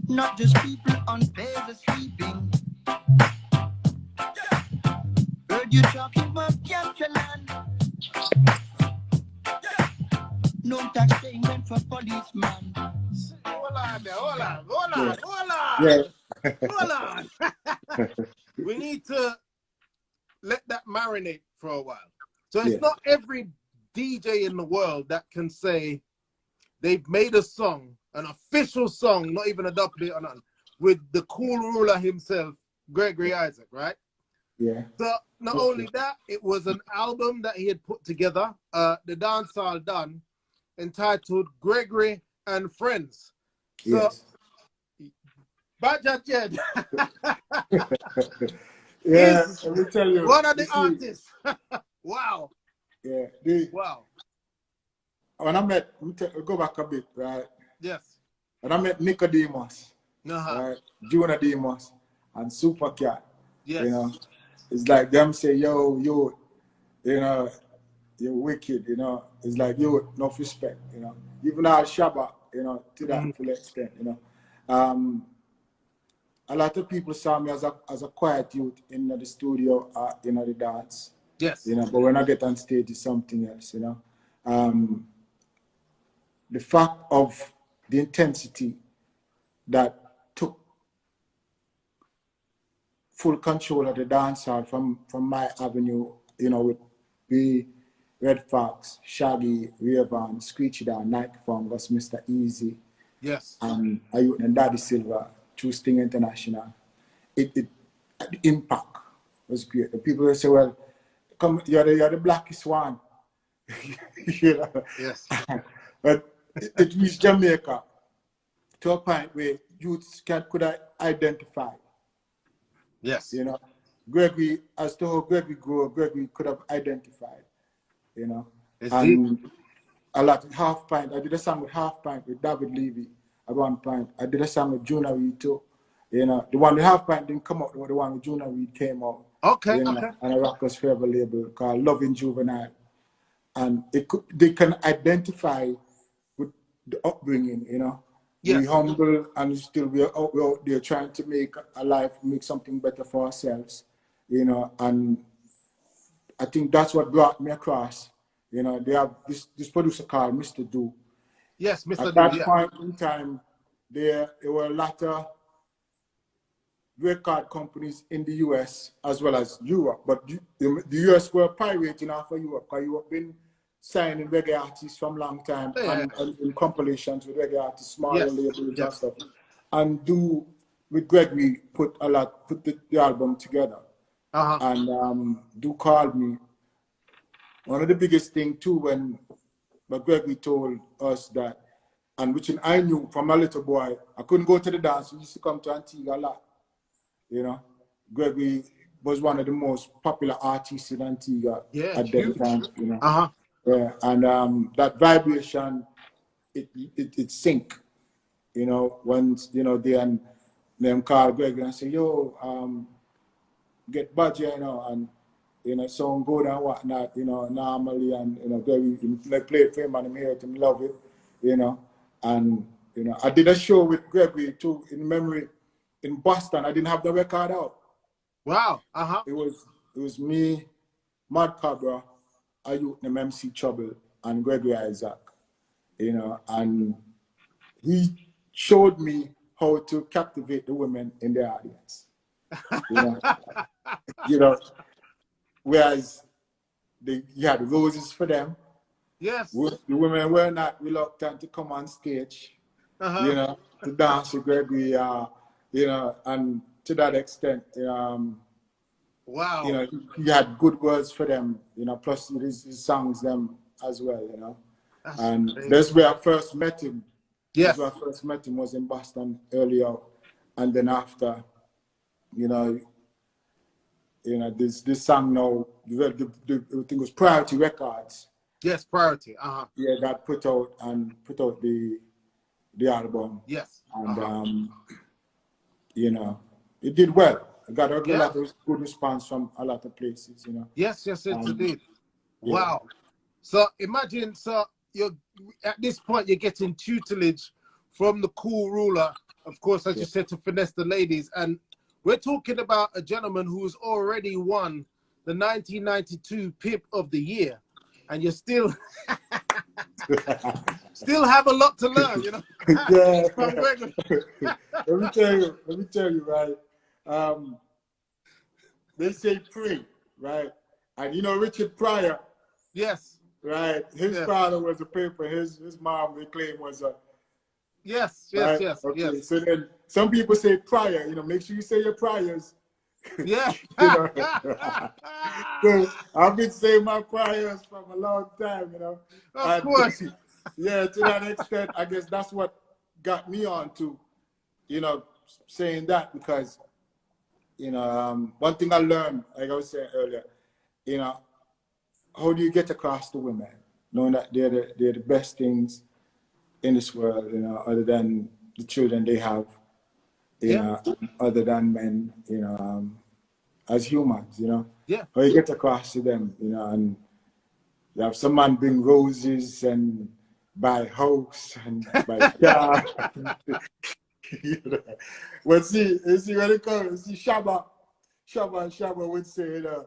Not just people on beds are sleeping. Heard you talking about capture land. No tax payment for policeman. Hold on. We need to let that marinate for a while. So it's not every DJ in the world that can say they've made a song, an official song, not even a dubplate or nothing, with the cool ruler himself, Gregory Isaac, right? Yeah. So not only that, it was an album that he had put together, the Dancehall done, entitled Gregory and Friends. So Yes. Bajja Jedd Yeah, is let me tell you. one of the You see, artists. Wow. yeah, Wow. when I met, go back a bit, right? Yes. When I met Nicodemus, right? Junior Demus and Super Cat, Yes. you know, it's like them say, yo, you know, you're wicked, you know. It's like, yo, no respect, you know. Even our Shabbat, you know, to that full extent, you know. A lot of people saw me as a quiet youth in the studio, in the dance. Yes. You know, but when I get on stage, it's something else, you know. The fact of the intensity that took full control of the dancehall from my avenue, you know, with the Red Foxx, Shaggy, Rayvon, Screechie Dan, Nike Fungus, Mr. Easy, Yes. and Daddy Silver, True Sting International. The impact was great. The people will say, well, come, you're the blackest one. You know? Yes. But it reached Jamaica to a point where youths could identify. Yes. You know, Gregory, as to how Gregory grew, Gregory could have identified, you know. It's and deep. A lot of Half Pint. I did a song with Half Pint with David Levy at one point. I did a song with Juna Reid too. You know, the one with Half Pint didn't come out, the one with Juna Reid came out. Okay, you know, okay. On a Rockers Forever label called Loving Juvenile. And they can identify with the upbringing, you know. Yes. We humble and still we're out there trying to make a life, make something better for ourselves, you know. And I think that's what brought me across. You know, they have this producer called Mr. Do. Yes, Mr. At Do, that yeah. point in time, there were a lot of record companies in the US as well as Europe. But the US were pirating off of Europe because Europe been signing reggae artists from long time and in compilations with reggae artists, smaller labels and stuff. And Do with Gregory put the album together. And Do called me. One of the biggest thing too when Gregory told us that, and which I knew from a little boy, I couldn't go to the dance. We used to come to Antigua a lot. You know, Gregory was one of the most popular artists in Antigua at that time. You know, yeah, and that vibration, it sync. You know, once you know them call Gregory and say, "Yo, get Bajja," you know, and you know, sound good and whatnot. You know, normally, and you know, Gregory like play it for him and him hear it and love it. You know, and you know, I did a show with Gregory too in memory in Boston. I didn't have the record out. Wow. It was me, Mad Cabra, Ayuk named MC Trouble, and Gregory Isaac. You know, and he showed me how to captivate the women in the audience. You know, you know, whereas you had roses for them. Yes. The women were not reluctant to come on stage, you know, to dance with Gregory, you know, and to that extent, wow. You know, he had good words for them, you know, plus his songs them as well, you know. And that's where I first met him. Yes. That's where I first met him was in Boston earlier. And then after, you know, this song now, I think it was Priority Records. Yes, Priority. Yeah, that put out the album. Yes. And you know, it did well. I got a lot of good response from a lot of places, you know. Yes, it did. Wow. Yeah. So imagine, you're at this point you're getting tutelage from the cool ruler, of course, as you said, to finesse the ladies. And we're talking about a gentleman who's already won the 1992 Pimp of the Year. And you're still have a lot to learn, you know. Yeah. Let me tell you, right? They say pray, right? And you know Richard Pryor. Yes. Right. His father was a paper. His mom, they claim, was a. Yes. Okay. So then some people say prayer. You know, make sure you say your prayers. Yeah. You know? So I've been saying my prayers from a long time, you know. Of course. Yeah, to that extent, I guess that's what got me on to, you know, saying that because, you know, one thing I learned, like I was saying earlier, you know, how do you get across to women, knowing that they're the best things in this world, you know, other than the children they have, you know, other than men, you know, as humans, you know. Yeah. How you get across to them, you know, and you have some man bring roses and buy house and buy car. You know. But see, you see when it comes, see Shabba would say, you know,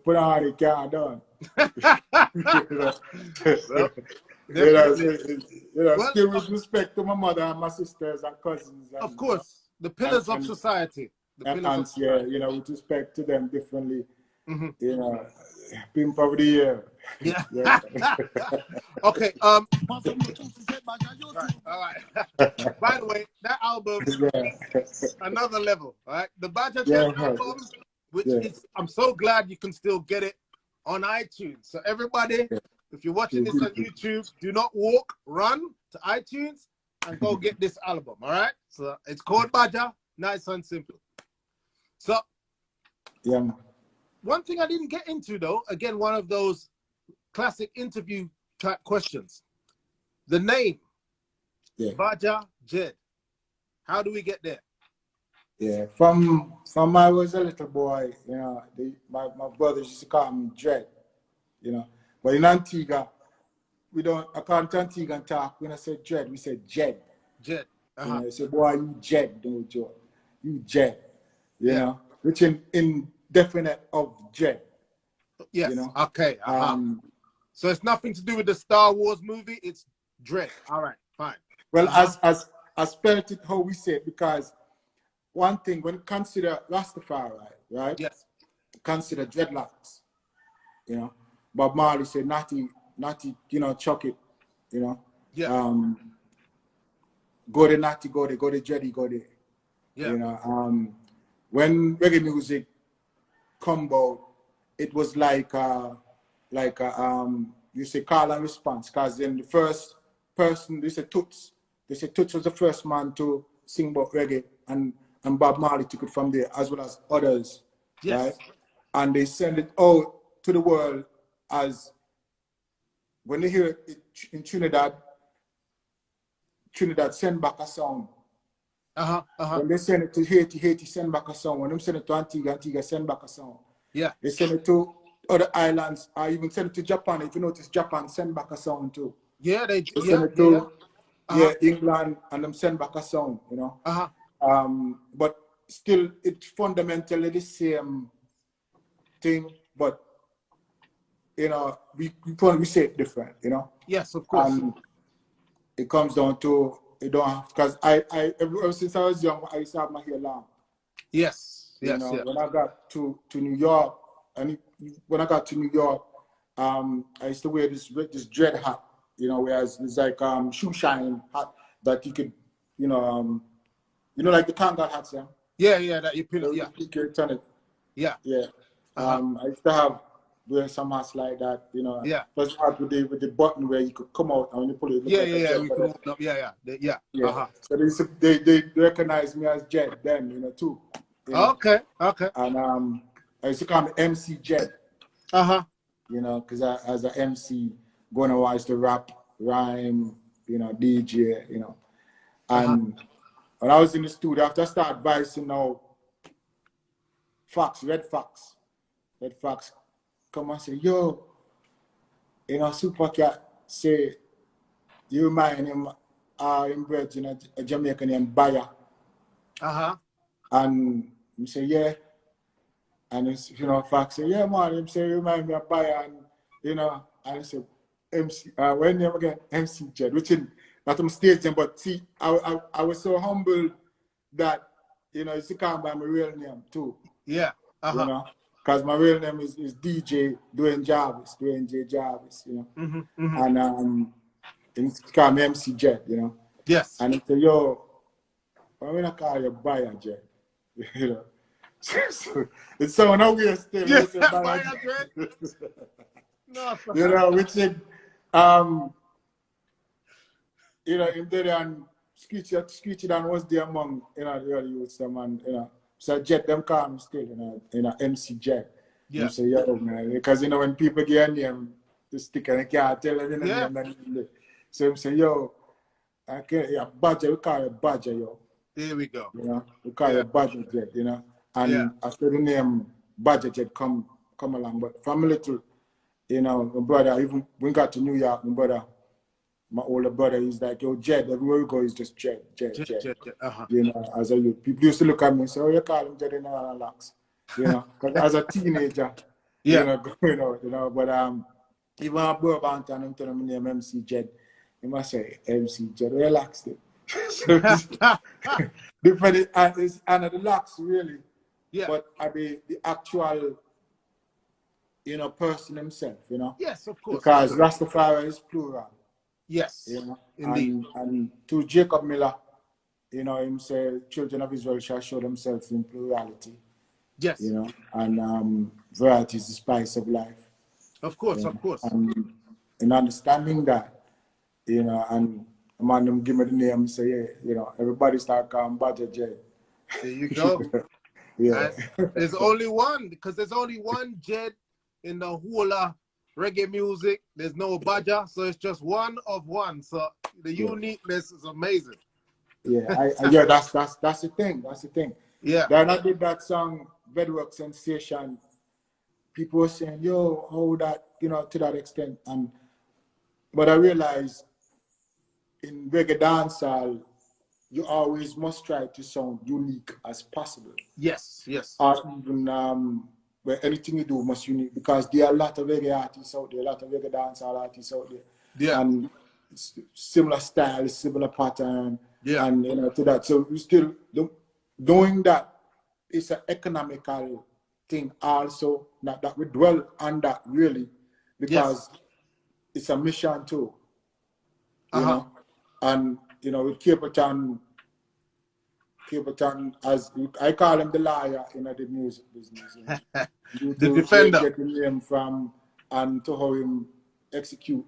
put on the car down. You know, Well, still with respect to my mother and my sisters and cousins. And, of course, the pillars of society. The pillars of society. Yeah, you know, with respect to them differently. Mm-hmm. You know, pimp of the year. Yeah. Yeah. Okay. All right. By the way, that album, another level. All right. The Bajja Jedd album, which is, I'm so glad you can still get it on iTunes. So everybody, if you're watching this on YouTube, do not walk, run to iTunes and go get this album. All right. So it's called Bajja. Nice and simple. So. Yeah. One thing I didn't get into, though, again, one of those classic interview type questions. The name, Bajja Jedd. How do we get there? Yeah, from I was a little boy, you know, my brothers used to call me Dread, you know. But in Antigua, I can't Antigua and talk. When I say Dread, we say Jedd. Jedd. You know, I say, boy, you Jedd, don't you? You Jedd, you know, which in definite of Jedd. Yes. You know? Okay. So it's nothing to do with the Star Wars movie. It's Dread. All right. Fine. Well, I spelled it how we say it because one thing when you consider Rastafari, right? Yes. Consider dreadlocks. You know, Bob Marley said, "Natty, you know, chuck it." You know. Yeah. Go to Natty, go to Dready, go there. Yeah. You know. When reggae music come about, it was like you say call and response, because then the first person, they said Toots was the first man to sing about reggae, and Bob Marley took it from there, as well as others. Yes. Right? And they send it out to the world as, when they hear it in Trinidad send back a song. When they send it to Haiti send back a song. When they send it to Antigua send back a song. Yeah. They send it to other islands, or even send it to Japan. If you notice, Japan send back a song too. Yeah, they send it to England, and them send back a song, you know. But still, it's fundamentally the same thing, but you know, we say it different, you know. Yes, of course. It comes down to, you don't have, because ever since I was young, I used to have my hair long. Yes. You know, when I got to New York, I used to wear this dread hat, you know, whereas it's like shoe shine hat that you could, you know, like the Kangal hats, Yeah, that you pin it, You can turn it. Yeah. I used to wear some hats like that, you know. Yeah. Plus hat with the button where you could come out and when you pull it. We could open up. Yeah. So they recognize me as Jedd then, you know, too. You know? Okay. And I used to call me MC Jedd. You know, because as an MC, going to watch the rap, rhyme, you know, DJ, you know. And when I was in the studio, after I started voicing now, Red Foxx come and say, yo, you know, Super Cat say, you remind him, him bred in a Jamaican named Bajja. And he say, yeah. And it's, you know, Foxx say, yeah, man. Him say, you remind me of Bajja. And, you know, and I say, MC, when name again? MC Jedd, which is not on stage, but see, I was so humbled that, you know, it's called by my real name too. Yeah. You know, because my real name is DJ Dwayne J. Jarvis, you know. And it's called me MC Jedd, you know. Yes. And he said, yo, why we not call you Bajja Jedd? You know. It's so no weird still. Yeah, Listen, Bajja Jedd. No, you know, which is, you know, him there and Screechie Dan was there among, you know, the early youths, them and, you know, so Jedd, them call him still, you know, MC Jedd. Yeah. You say, yo, man, because, you know, when people get a name, the sticker, they can't tell them the Yeah. name. So, say, yo, I can't, yeah, Bajja, we call you Bajja, yo. There we go. You know, we call you Bajja Jedd, you know. And Yeah. after the name Bajja Jedd come along, but from a little, you know, my brother, even when we got to New York, my brother, my older brother, he's like, yo, Jedd, everywhere we go, he's just Jedd. Jedd. You know, as a youth. People used to look at me and say, oh, you call him Jedd in the locks. You know, because as a teenager, Yeah. you know, going out, you know, but even a boy band and him tell him name MC Jedd, he must say MC Jedd, relax it. So different, and it's under the locks, really. Yeah. But are the actual, you know, person himself, you know? Yes, of course. Because Rastafari is plural. Yes. You know? Indeed. And to Jacob Miller, you know, him say, children of Israel shall show themselves in plurality. Yes. You know, and variety is the spice of life. Of course, You know? of course. And in understanding that, you know, and the man them give me the name, say, yeah, you know, everybody start calling Bajja Jedd. There you go. Yeah. And there's only one, because there's only one Jedd in the whole reggae music. There's no Bajja, so it's just one of one. So the uniqueness is amazing. Yeah, yeah, that's the thing. That's the thing. Yeah. Then I did that song, Bedrock Sensation. People were saying, yo, how that, you know, to that extent. But I realized in reggae dancehall, you always must try to sound unique as possible. Yes, yes. Or even where anything you do must unique, because there are a lot of reggae artists out there, a lot of reggae dancehall artists out there. Yeah. And similar style, similar pattern. Yeah. And you know, to that. So we still doing that is an economical thing also. Not that we dwell on that really, because it's a mission too. You know, and you know, with Cape Town, as I call him the liar in the music business. You know? The defender. Get the name from and to how him execute,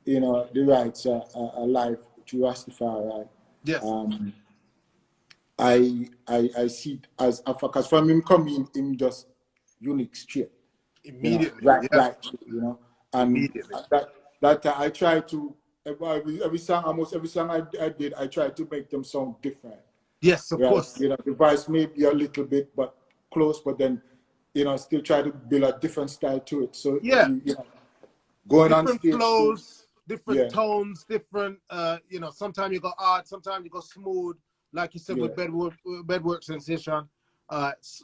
you know, the rights a life through Rastafari. Right? Yes. I see it as a because from him coming, him just unique straight. Immediately. You know, yeah. you know, and that I try to every song, almost every song I did, I try to make them sound different. Yes, of course. You know, the voice may be a little bit but close, but then, you know, still try to build a different style to it. So yeah, you know, going different on stage, flows, different tones, different you know, sometimes you go hard, sometimes you go smooth, like you said with Bedwork Sensation.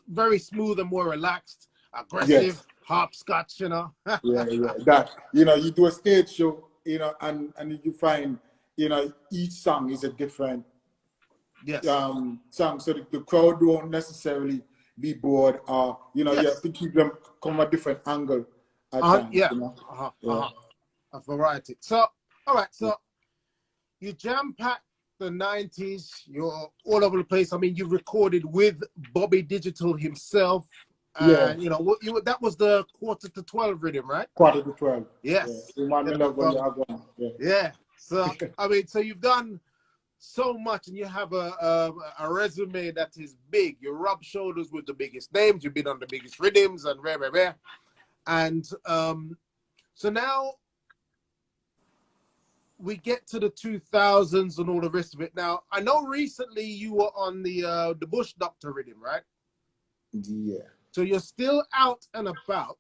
Very smooth and more relaxed, aggressive, hopscotch, you know. That, you know, you do a stage show, you know, and you find, you know, each song is a different song, so the crowd won't necessarily be bored, or you know, you have to keep them from a different angle at times, you know? A variety. So all right, so you jam-packed the 90s, you're all over the place. I mean, you recorded with Bobby Digital himself, and you know, that was the 11:45 rhythm, right? 11:45. Yes. Yeah. So I mean, so you've done so much, and you have a resume that is big. You rub shoulders with the biggest names. You've been on the biggest rhythms and rare. And so now we get to the 2000s and all the rest of it. Now, I know recently you were on the Bush Doctor rhythm, right? Yeah. So you're still out and about.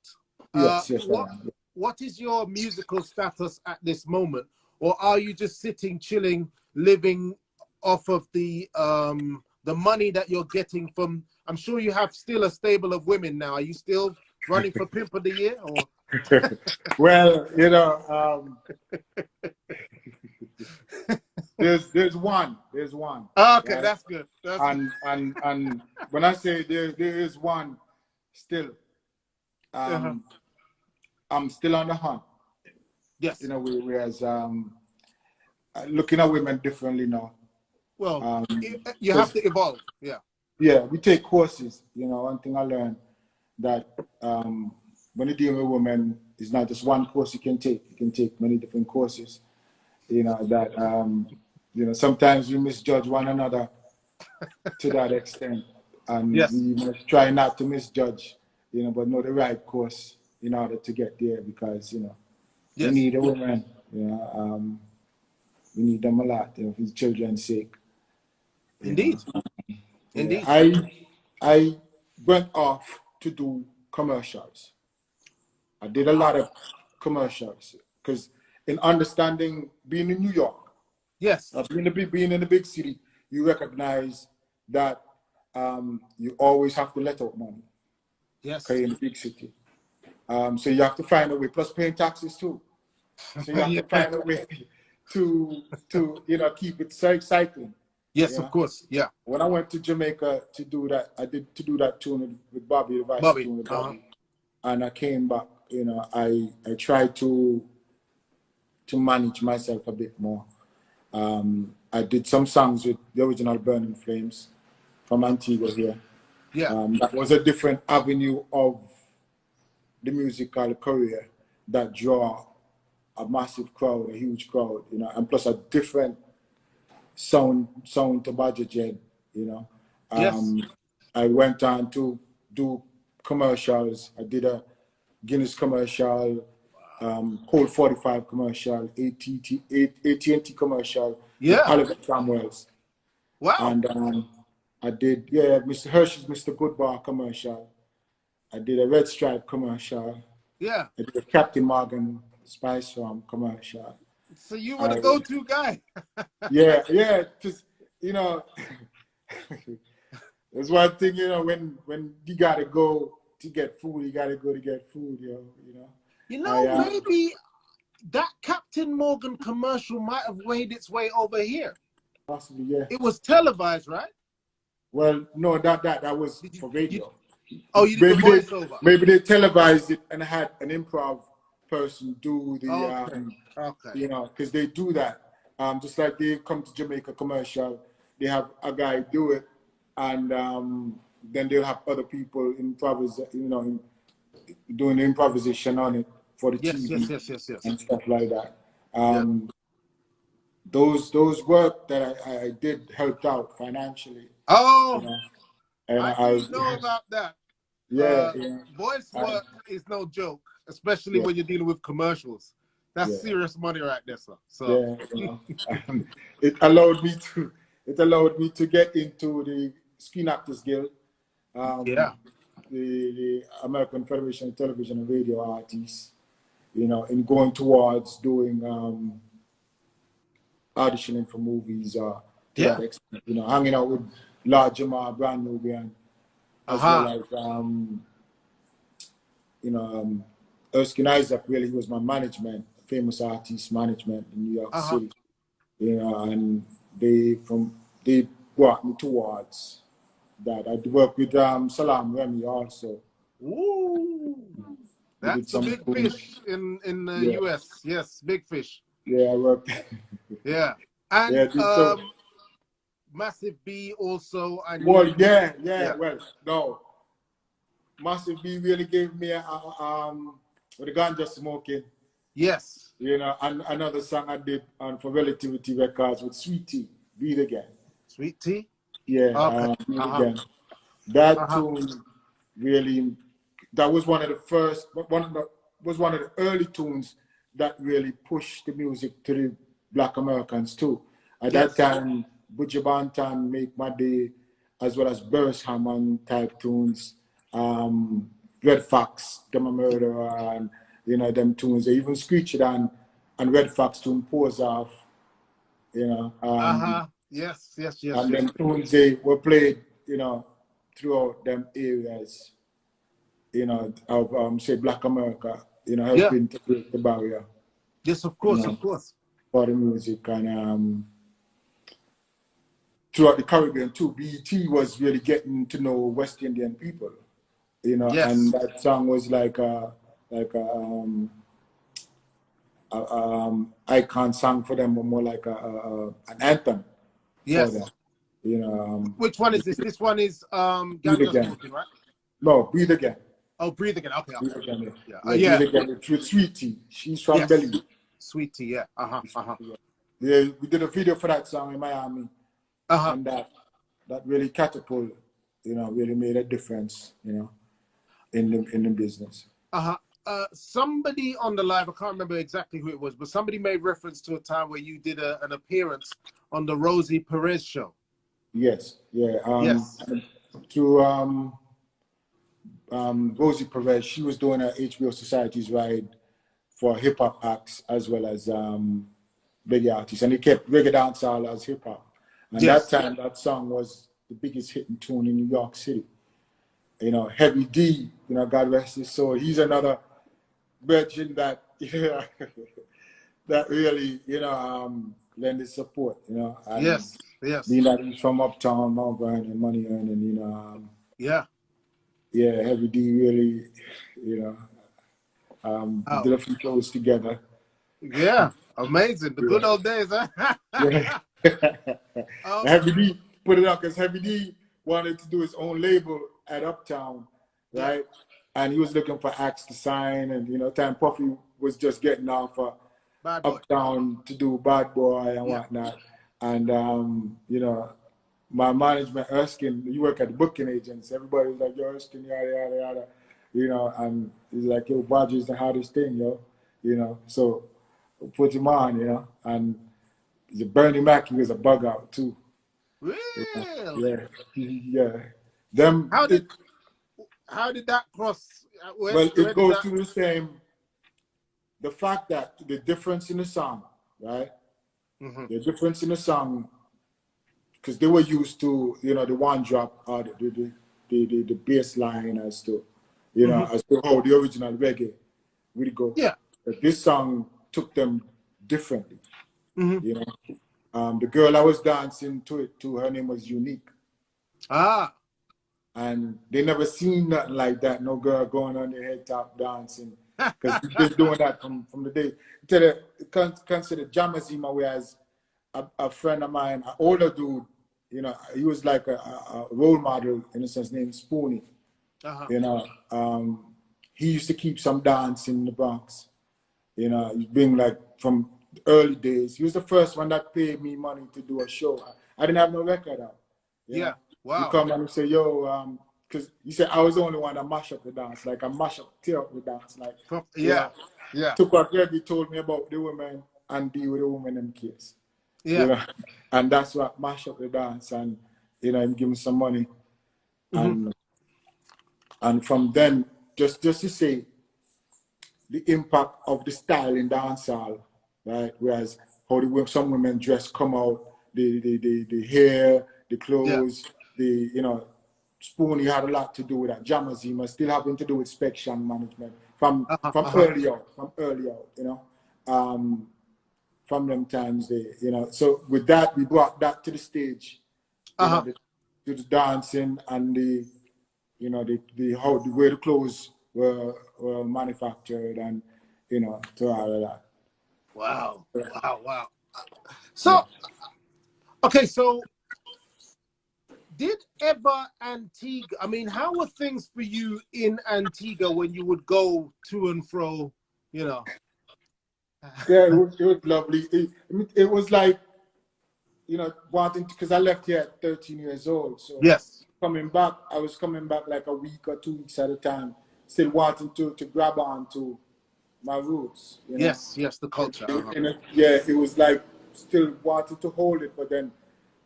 Yes, what is your musical status at this moment? Or are you just sitting, chilling, living off of the money that you're getting from? I'm sure you have still a stable of women now. Are you still running for Pimp of the Year? Or? Well, you know, there's one. Okay, right? That's good. And when I say there is one still, I'm still on the hunt. Yes. You know, whereas looking at women differently now. Well, you have to evolve. Yeah. Yeah, we take courses. You know, one thing I learned that when you're dealing with women, it's not just one course you can take. You can take many different courses. You know, that, you know, sometimes we misjudge one another to that extent. And Yes. we must try not to misjudge, you know, but know the right course in order to get there because, you know, we Yes. need the women, you know, we need them a lot, you know, for the children's sake. You Indeed. know. Yeah, Indeed. I went off to do commercials. I did a lot of commercials because in understanding being in New York, Yes. being in the big city, you recognize that you always have to let out money. Yes. Okay, in the big city. So you have to find a way, plus paying taxes too. So you have Yeah. to find a way to you know, keep it cycling. Yes, of Yeah. course. Yeah. When I went to Jamaica to do that, I did to do that tune with Bobby, the Vice Bobby. tune with Bobby. And I came back, you know, I tried to manage myself a bit more. I did some songs with the original Burning Flames from Antigua here. Yeah. That was a different avenue of the musical career that draw a massive crowd, a huge crowd, you know, and plus a different sound to Bajja Jedd, you know. Yes. I went on to do commercials. I did a Guinness commercial, Cold 45 commercial, AT&T commercial with Yeah. Oliver Cromwell's. Wow. And I did, yeah, Mr. Hershey's Mr. Goodbar commercial. I did a Red Stripe commercial. Yeah. I did a Captain Morgan Spice Farm commercial. So you were the go-to guy. Yeah, just, you know, there's one thing, you know, when you gotta go to get food, you gotta go to get food, you know. You know, maybe that Captain Morgan commercial might have made its way over here. Possibly, yeah. It was televised, right? Well, no, that was for radio. You did the voiceover. Maybe they televised it and had an improv person do the, Okay. you know, because they do that. Just like they come to Jamaica commercial, they have a guy do it, and then they'll have other people doing improvisation on it for the TV Yes. and stuff like that. Yeah. Those work that I did helped out financially. Oh, You know? And I do know about that. Yeah, Voice work is no joke, especially when you're dealing with commercials. That's serious money right there, sir. So you know, it allowed me to get into the Screen Actors Guild, the American Federation of Television and Radio Artists, you know, in going towards doing auditioning for movies to that extent, you know, hanging out with Lord Jamar, Brand Nubian, as well as you know, Erskine Isaac. Really, was my management, famous artist management in New York City. You know, and they brought me towards that. I worked with Salam Remy also. Ooh, that's a big fish in the US. Yes, big fish. Yeah, I worked. Yeah, and Massive B also. Well, yeah. Well, no. Massive B really gave me with the ganja smoking. Yes. You know, and another song I did for Relativity Records with Sweet Tea, Beat Again. Sweet Tea? Yeah, Beat Again. That tune really, that was one of the early tunes that really pushed the music to the Black Americans too. At that time, Buju Banton, Make My Day, as well as Burst Hammond type tunes, Red Fox, Them a Murderer, and you know, them tunes, even Screechie Dan and Red Fox tune Pose Off, you know. Yes. And them tunes, they were played, you know, throughout them areas, you know, of, say, Black America, you know, helping to break the barrier. Yes, of course, you know, for the music. And throughout the Caribbean too, BET was really getting to know West Indian people, you know, and that song was like a icon song for them, or more like an anthem for them, You know. Which one is this? This one is Ganja Smoking, right? No, Breathe Again. Oh, Breathe Again. Okay. Breathe Again. Yeah. Breathe Again with Sweetie. She's from Belly. Sweetie, yeah. Yeah, we did a video for that song in Miami. And that really catapulted, you know, really made a difference, you know, in the business. Somebody on the live, I can't remember exactly who it was, but somebody made reference to a time where you did an appearance on the Rosie Perez show. Yes, yeah. Yes. To Rosie Perez, she was doing a HBO Society's ride for hip hop acts as well as reggae artists, and they kept reggae dancehall as hip hop. And that time, that song was the biggest hitting tune in New York City. You know, Heavy D, you know, God rest his soul. He's another virgin that that really, you know, lend his support, you know. And yes. Being that he's from Uptown, Mount Vernon, money earning, you know. Heavy D really, you know, did a few shows together. Yeah, amazing. The good old days, huh? Heavy D put it up because Heavy D wanted to do his own label at Uptown, right? And he was looking for acts to sign, and you know, time Puffy was just getting off Uptown to do Bad Boy and whatnot. And you know, my management, Erskine, you work at the booking agents. Everybody was like, yo, Erskine, yada yada yada, you know. And he's like, yo, Bajja is the hardest thing, yo, you know. So put him on, you know. And the Bernie Mac, he was a bug out too. Really? Yeah. Them. How did that cross? Well, it goes to the same. The fact that the difference in the song, right? The difference in the song, because they were used to, you know, the one drop or the bass line as to, you know, as to how the original reggae really go. Yeah. But this song took them differently. You know, the girl I was dancing to, her name was Unique. And they never seen nothing like that. No girl going on their head top dancing. Because we've been doing that from the day. Consider Jamazima, whereas a friend of mine, an older dude, you know, he was like a role model in a sense, named Spoonie. You know, he used to keep some dance in the Bronx. You know, he's been like from the early days. He was the first one that paid me money to do a show. I didn't have no record out. Yeah. Wow. You come and say, yo, because you said I was the only one that mash up the dance, like I mash up, tear up the dance, like yeah. Took what Reggie told me about the women and deal with the women in case. Yeah. You know? And that's what mash up the dance, and you know, give me some money. And from then, just to say the impact of the style in dancehall, right? Whereas how some women dress come out, the hair, the clothes, you know, Spoonie had a lot to do with that. Jamazima still having to do with inspection management from early out, you know. From them times, you know. So with that, we brought that to the stage, you know, to the dancing and the, you know, the way the clothes were manufactured, and you know, to all of that. Wow. So, okay, so did ever Antigua, I mean, how were things for you in Antigua when you would go to and fro, you know? Yeah, it was lovely. It was like, you know, wanting to, because I left here at 13 years old. So coming back, I was coming back like a week or 2 weeks at a time, still wanting to grab on to my roots. You know? Yes, the culture. It was like still wanted to hold it, but then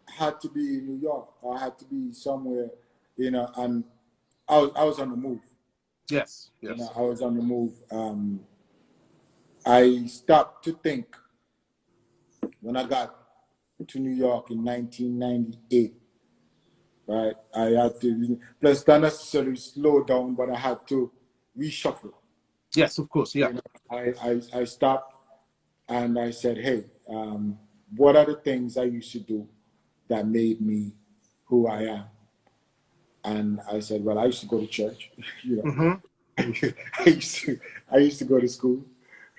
had to be in New York, or I had to be somewhere, you know, and I was on the move. Yes. You know, I was on the move. I stopped to think when I got to New York in 1998. Right, I had to, plus not necessarily slow down, but I had to reshuffle. Yes, of course, yeah. You know, I stopped and I said, hey, what are the things I used to do that made me who I am? And I said, well, I used to go to church, you know. I used to go to school.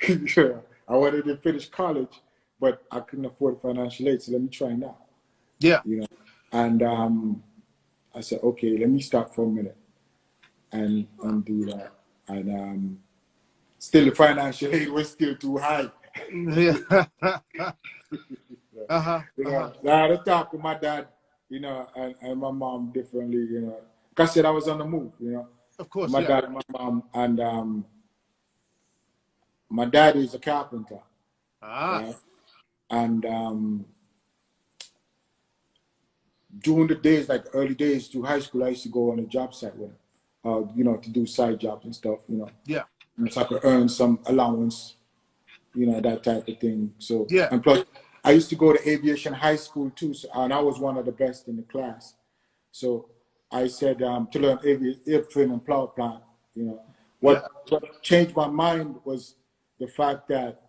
I wanted to finish college, but I couldn't afford financial aid, so let me try now. Yeah. You know, And I said, okay, let me stop for a minute and do that. And still the financial aid was still too high. Yeah. I had to talk with my dad, and my mom differently, Because I said I was on the move, Of course, my dad and my mom, and my dad is a carpenter. Right? And during the days, like early days through high school, I used to go on a job site with him, to do side jobs and stuff, Yeah. And so I could earn some allowance, that type of thing. So, yeah. And plus, I used to go to aviation high school too, and I was one of the best in the class. So I said to learn airframe and power plant, What changed my mind was the fact that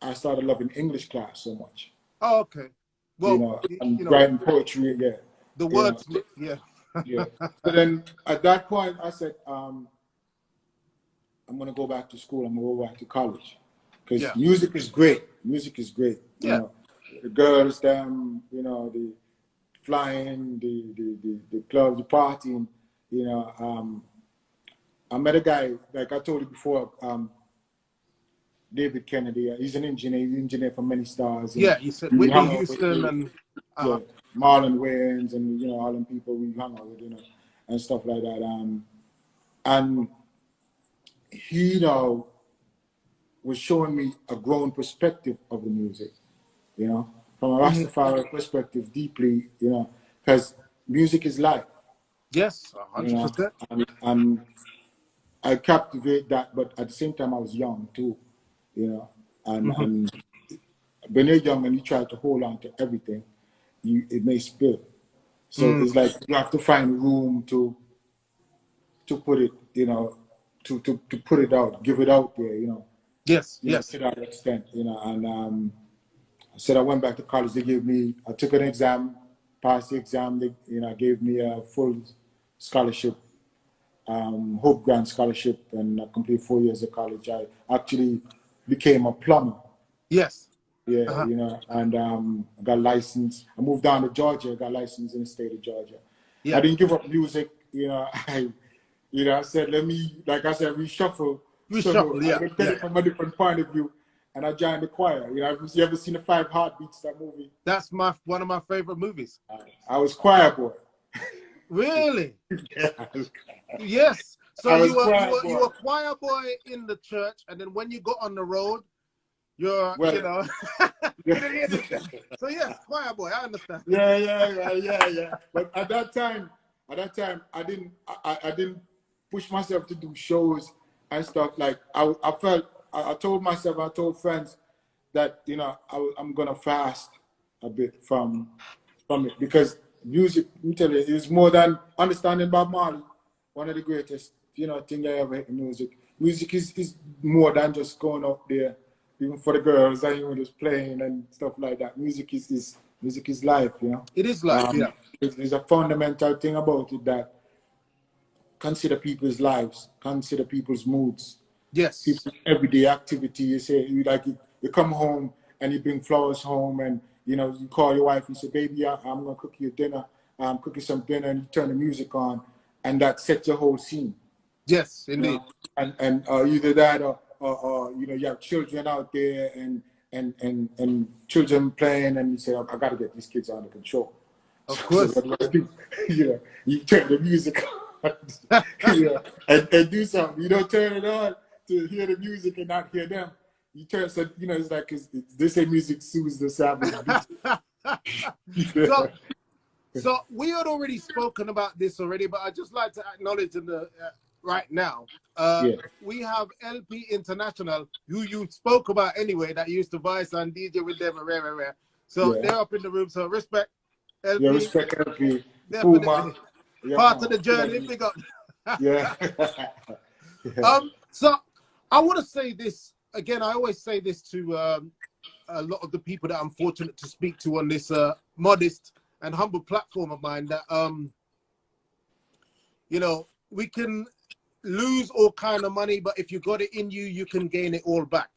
I started loving English class so much. Oh, okay. Well, I'm writing poetry again. The words, yeah. Yeah. So then at that point, I said, I'm going to go back to school. I'm going to go back to college. Because music is great. Music is great. Yeah. The girls, them, the flying, the clubs, the partying, I met a guy, like I told you before, David Kennedy. He's an engineer. He's an engineer for many stars. Yeah, he said Whitney Houston and Marlon Wayans and all them people we hung out with, and stuff like that. And he, was showing me a grown perspective of the music, from a Rastafari perspective, deeply, because music is life. Yes, 100%. And I captivate that, but at the same time, I was young too, and when you're young and you try to hold on to everything, it may spill. So it's like you have to find room to put it, to put it out, give it out there, Yes. To that extent, and I said I went back to college. I took an exam, passed the exam. They, gave me a full scholarship, Hope Grant scholarship, and I completed 4 years of college. I actually became a plumber. Yes. Yeah, and I got licensed. I moved down to Georgia. Got licensed in the state of Georgia. Yeah. I didn't give up music. I said, let me, like I said, reshuffle. Yeah. I looked at it from a different point of view, and I joined the choir. You ever seen the 5 Heartbeats, that movie? That's one of my favorite movies. I was choir boy. Really? Yeah. Yes. So you were choir boy in the church, and then when you got on the road, you're, So yes, choir boy, I understand. Yeah. But at that time, I didn't push myself to do shows and stuff. Like I felt, I told myself, I told friends that I'm gonna fast a bit from it, because music, I'm telling you, is more than understanding Bob Marley, one of the greatest thing I ever hit in music. Music is more than just going up there, even for the girls and just playing and stuff like that. Music is life, It is life, yeah. There's a fundamental thing about it that consider people's lives, consider people's moods. Yes. People's everyday activity. You say, you come home and you bring flowers home, and you call your wife and say, baby, I'm gonna cook you dinner. I'm cooking some dinner, and you turn the music on, and that sets your whole scene. Yes, indeed. And either that or you have children out there and children playing, and you say, I gotta get these kids under control. Of course. So you turn the music on, and do something. You don't turn it on to hear the music and not hear them. You turn, so it's like, they say music soothes the savage beast. So we had already spoken about this already, but I'd just like to acknowledge right now, we have LP International, who you spoke about anyway, that used to vice and DJ with them and rare. So they're up in the room. So respect LP. Yeah, respect LP. Definitely. Part of the journey. Big up. Yeah. So I want to say this again. I always say this to a lot of the people that I'm fortunate to speak to on this modest and humble platform of mine, that we can lose all kind of money, but if you got it in you, you can gain it all back.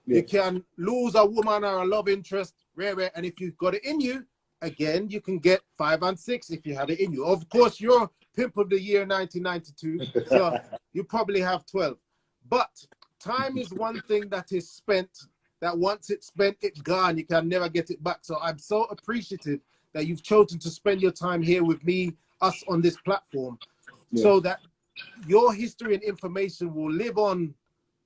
Yeah. You can lose a woman or a love interest, rare, and if you've got it in you, again, you can get 5 and 6 if you had it in you. Of course, you're Pimp of the Year 1992, so you probably have 12. But time is one thing that is spent, that once it's spent, it's gone. You can never get it back. So I'm so appreciative that you've chosen to spend your time here with me, us on this platform, so that your history and information will live on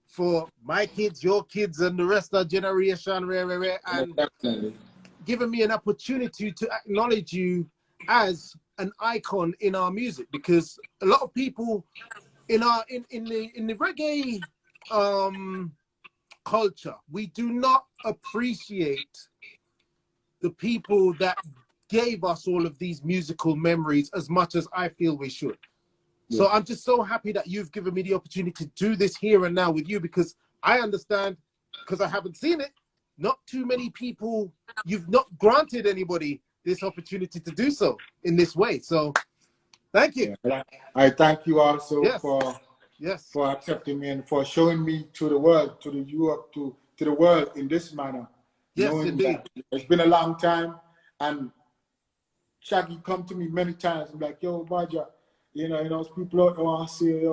for my kids, your kids, and the rest of the generation, and definitely giving me an opportunity to acknowledge you as an icon in our music, because a lot of people in our in the reggae culture, we do not appreciate the people that gave us all of these musical memories as much as I feel we should. So I'm just so happy that you've given me the opportunity to do this here and now with you, because I understand, because I haven't seen it, not too many people, you've not granted anybody this opportunity to do so in this way. So thank you. I thank you also for accepting me and for showing me to the world, to the Europe, to the world in this manner. Yes, knowing indeed. that it's been a long time, and Shaggy come to me many times and like, yo, Bajja, people out there want to see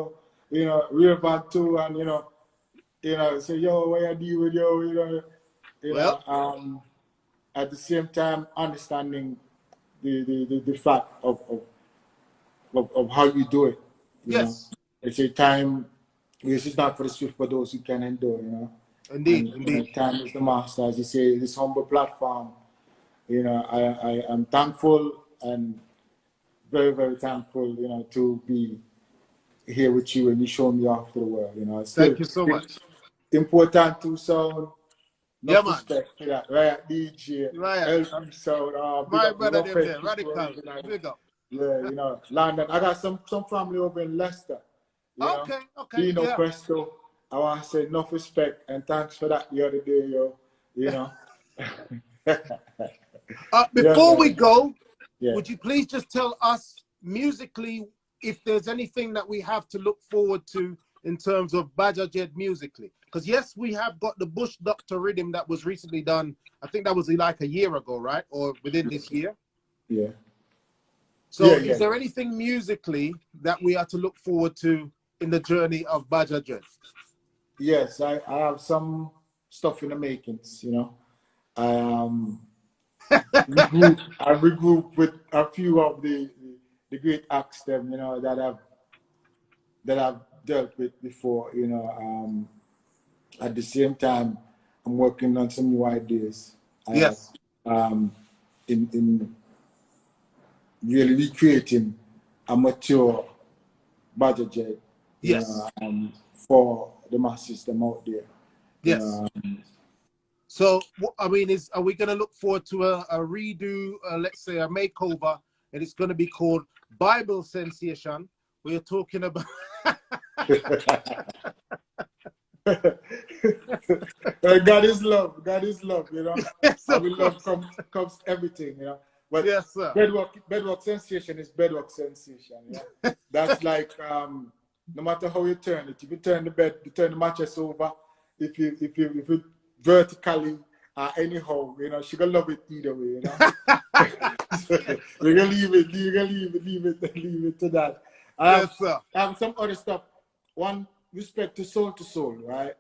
Rayvon too, and say, yo, what you do with you, at the same time understanding the fact of how you do it. You know, it's a time. This is not for the swift, for those who can endure. Indeed, and, indeed. Time is the master, as you say. This humble platform. I am thankful and very, very thankful. To be here with you and you show me off to the world. Thank you so much. Important to sound. Yeah, man. Respect for that, right? DJ, right. Sound, my brother, them there, radical. Big up. Yeah, London. I got some family over in Leicester. Okay. Dino Presto. I want to say enough respect and thanks for that the other day, Before we go, would you please just tell us musically if there's anything that we have to look forward to in terms of Bajja Jedd musically? Because yes, we have got the Bush Doctor rhythm that was recently done. I think that was like a year ago, right? Or within this year. Yeah. So is there anything musically that we are to look forward to in the journey of Bajja Jedd? Yes, I have some stuff in the makings, I regroup with a few of the great acts that I've dealt with before, at the same time I'm working on some new ideas. Yes. In really recreating a mature Bajja Jedd, for the mass system out there. Yes. So, I mean, are we going to look forward to a redo, let's say a makeover, and it's going to be called Bible Sensation? We're talking about... God is love, Yes, and with love comes everything, But yes, sir. Bedrock sensation is bedrock sensation, That's like, no matter how you turn it, if you turn the mattress over, if you vertically, anyhow, she gonna love it either way, We're gonna leave it to that. Yes, sir. I have some other stuff. One, respect to soul, right?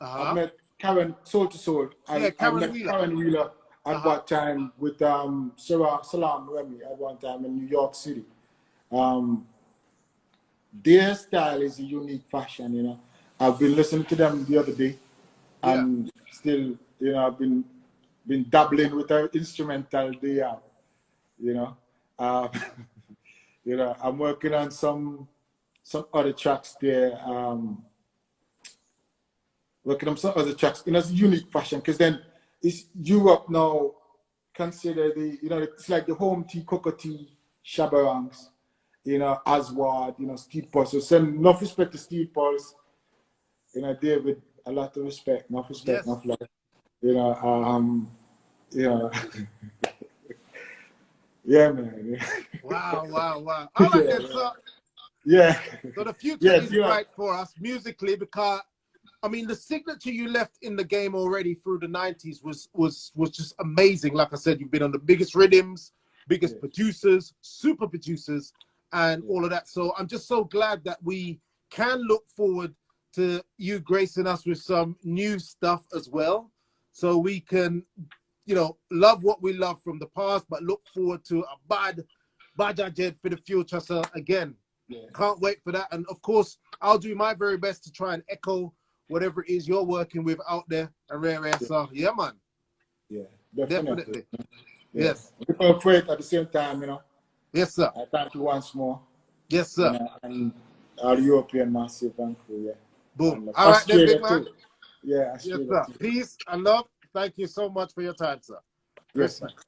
I met Karen Soul to Soul. I met Karen Wheeler at one time with Salam Remy at one time in New York City. Their style is a unique fashion, I've been listening to them the other day, and still, I've been dabbling with our instrumental they have, I'm working on some other tracks there. Working on some other tracks in a unique fashion, because then it's Europe now consider it's like the home tea, cocoa tea, shabarangs, Aswad, Steve Pulse. So send enough respect to Steve Pulse, David, a lot of respect, enough respect, enough love. Yeah, man. Wow. All right, then, sir. Yeah. So the future is bright for us musically, because I mean, the signature you left in the game already through the 90s was just amazing. Like I said, you've been on the biggest rhythms, biggest producers, super producers, and all of that. So I'm just so glad that we can look forward to you gracing us with some new stuff as well, so we can, you know, love what we love from the past, but look forward to a Bajja Jedd for the future. So again, can't wait for that. And of course, I'll do my very best to try and echo whatever it is you're working with out there. And rare. So yeah, man. Yeah, definitely. Yeah. Yes. People for it at the same time, you know. Yes, sir. I thank you once more. Yes, sir. You know, and our European massive and crew, yeah. Boom. And All right, then, big man. Too. Yeah, yes, sir. Peace and love. Thank you so much for your time, sir. Yes, sir. Respect.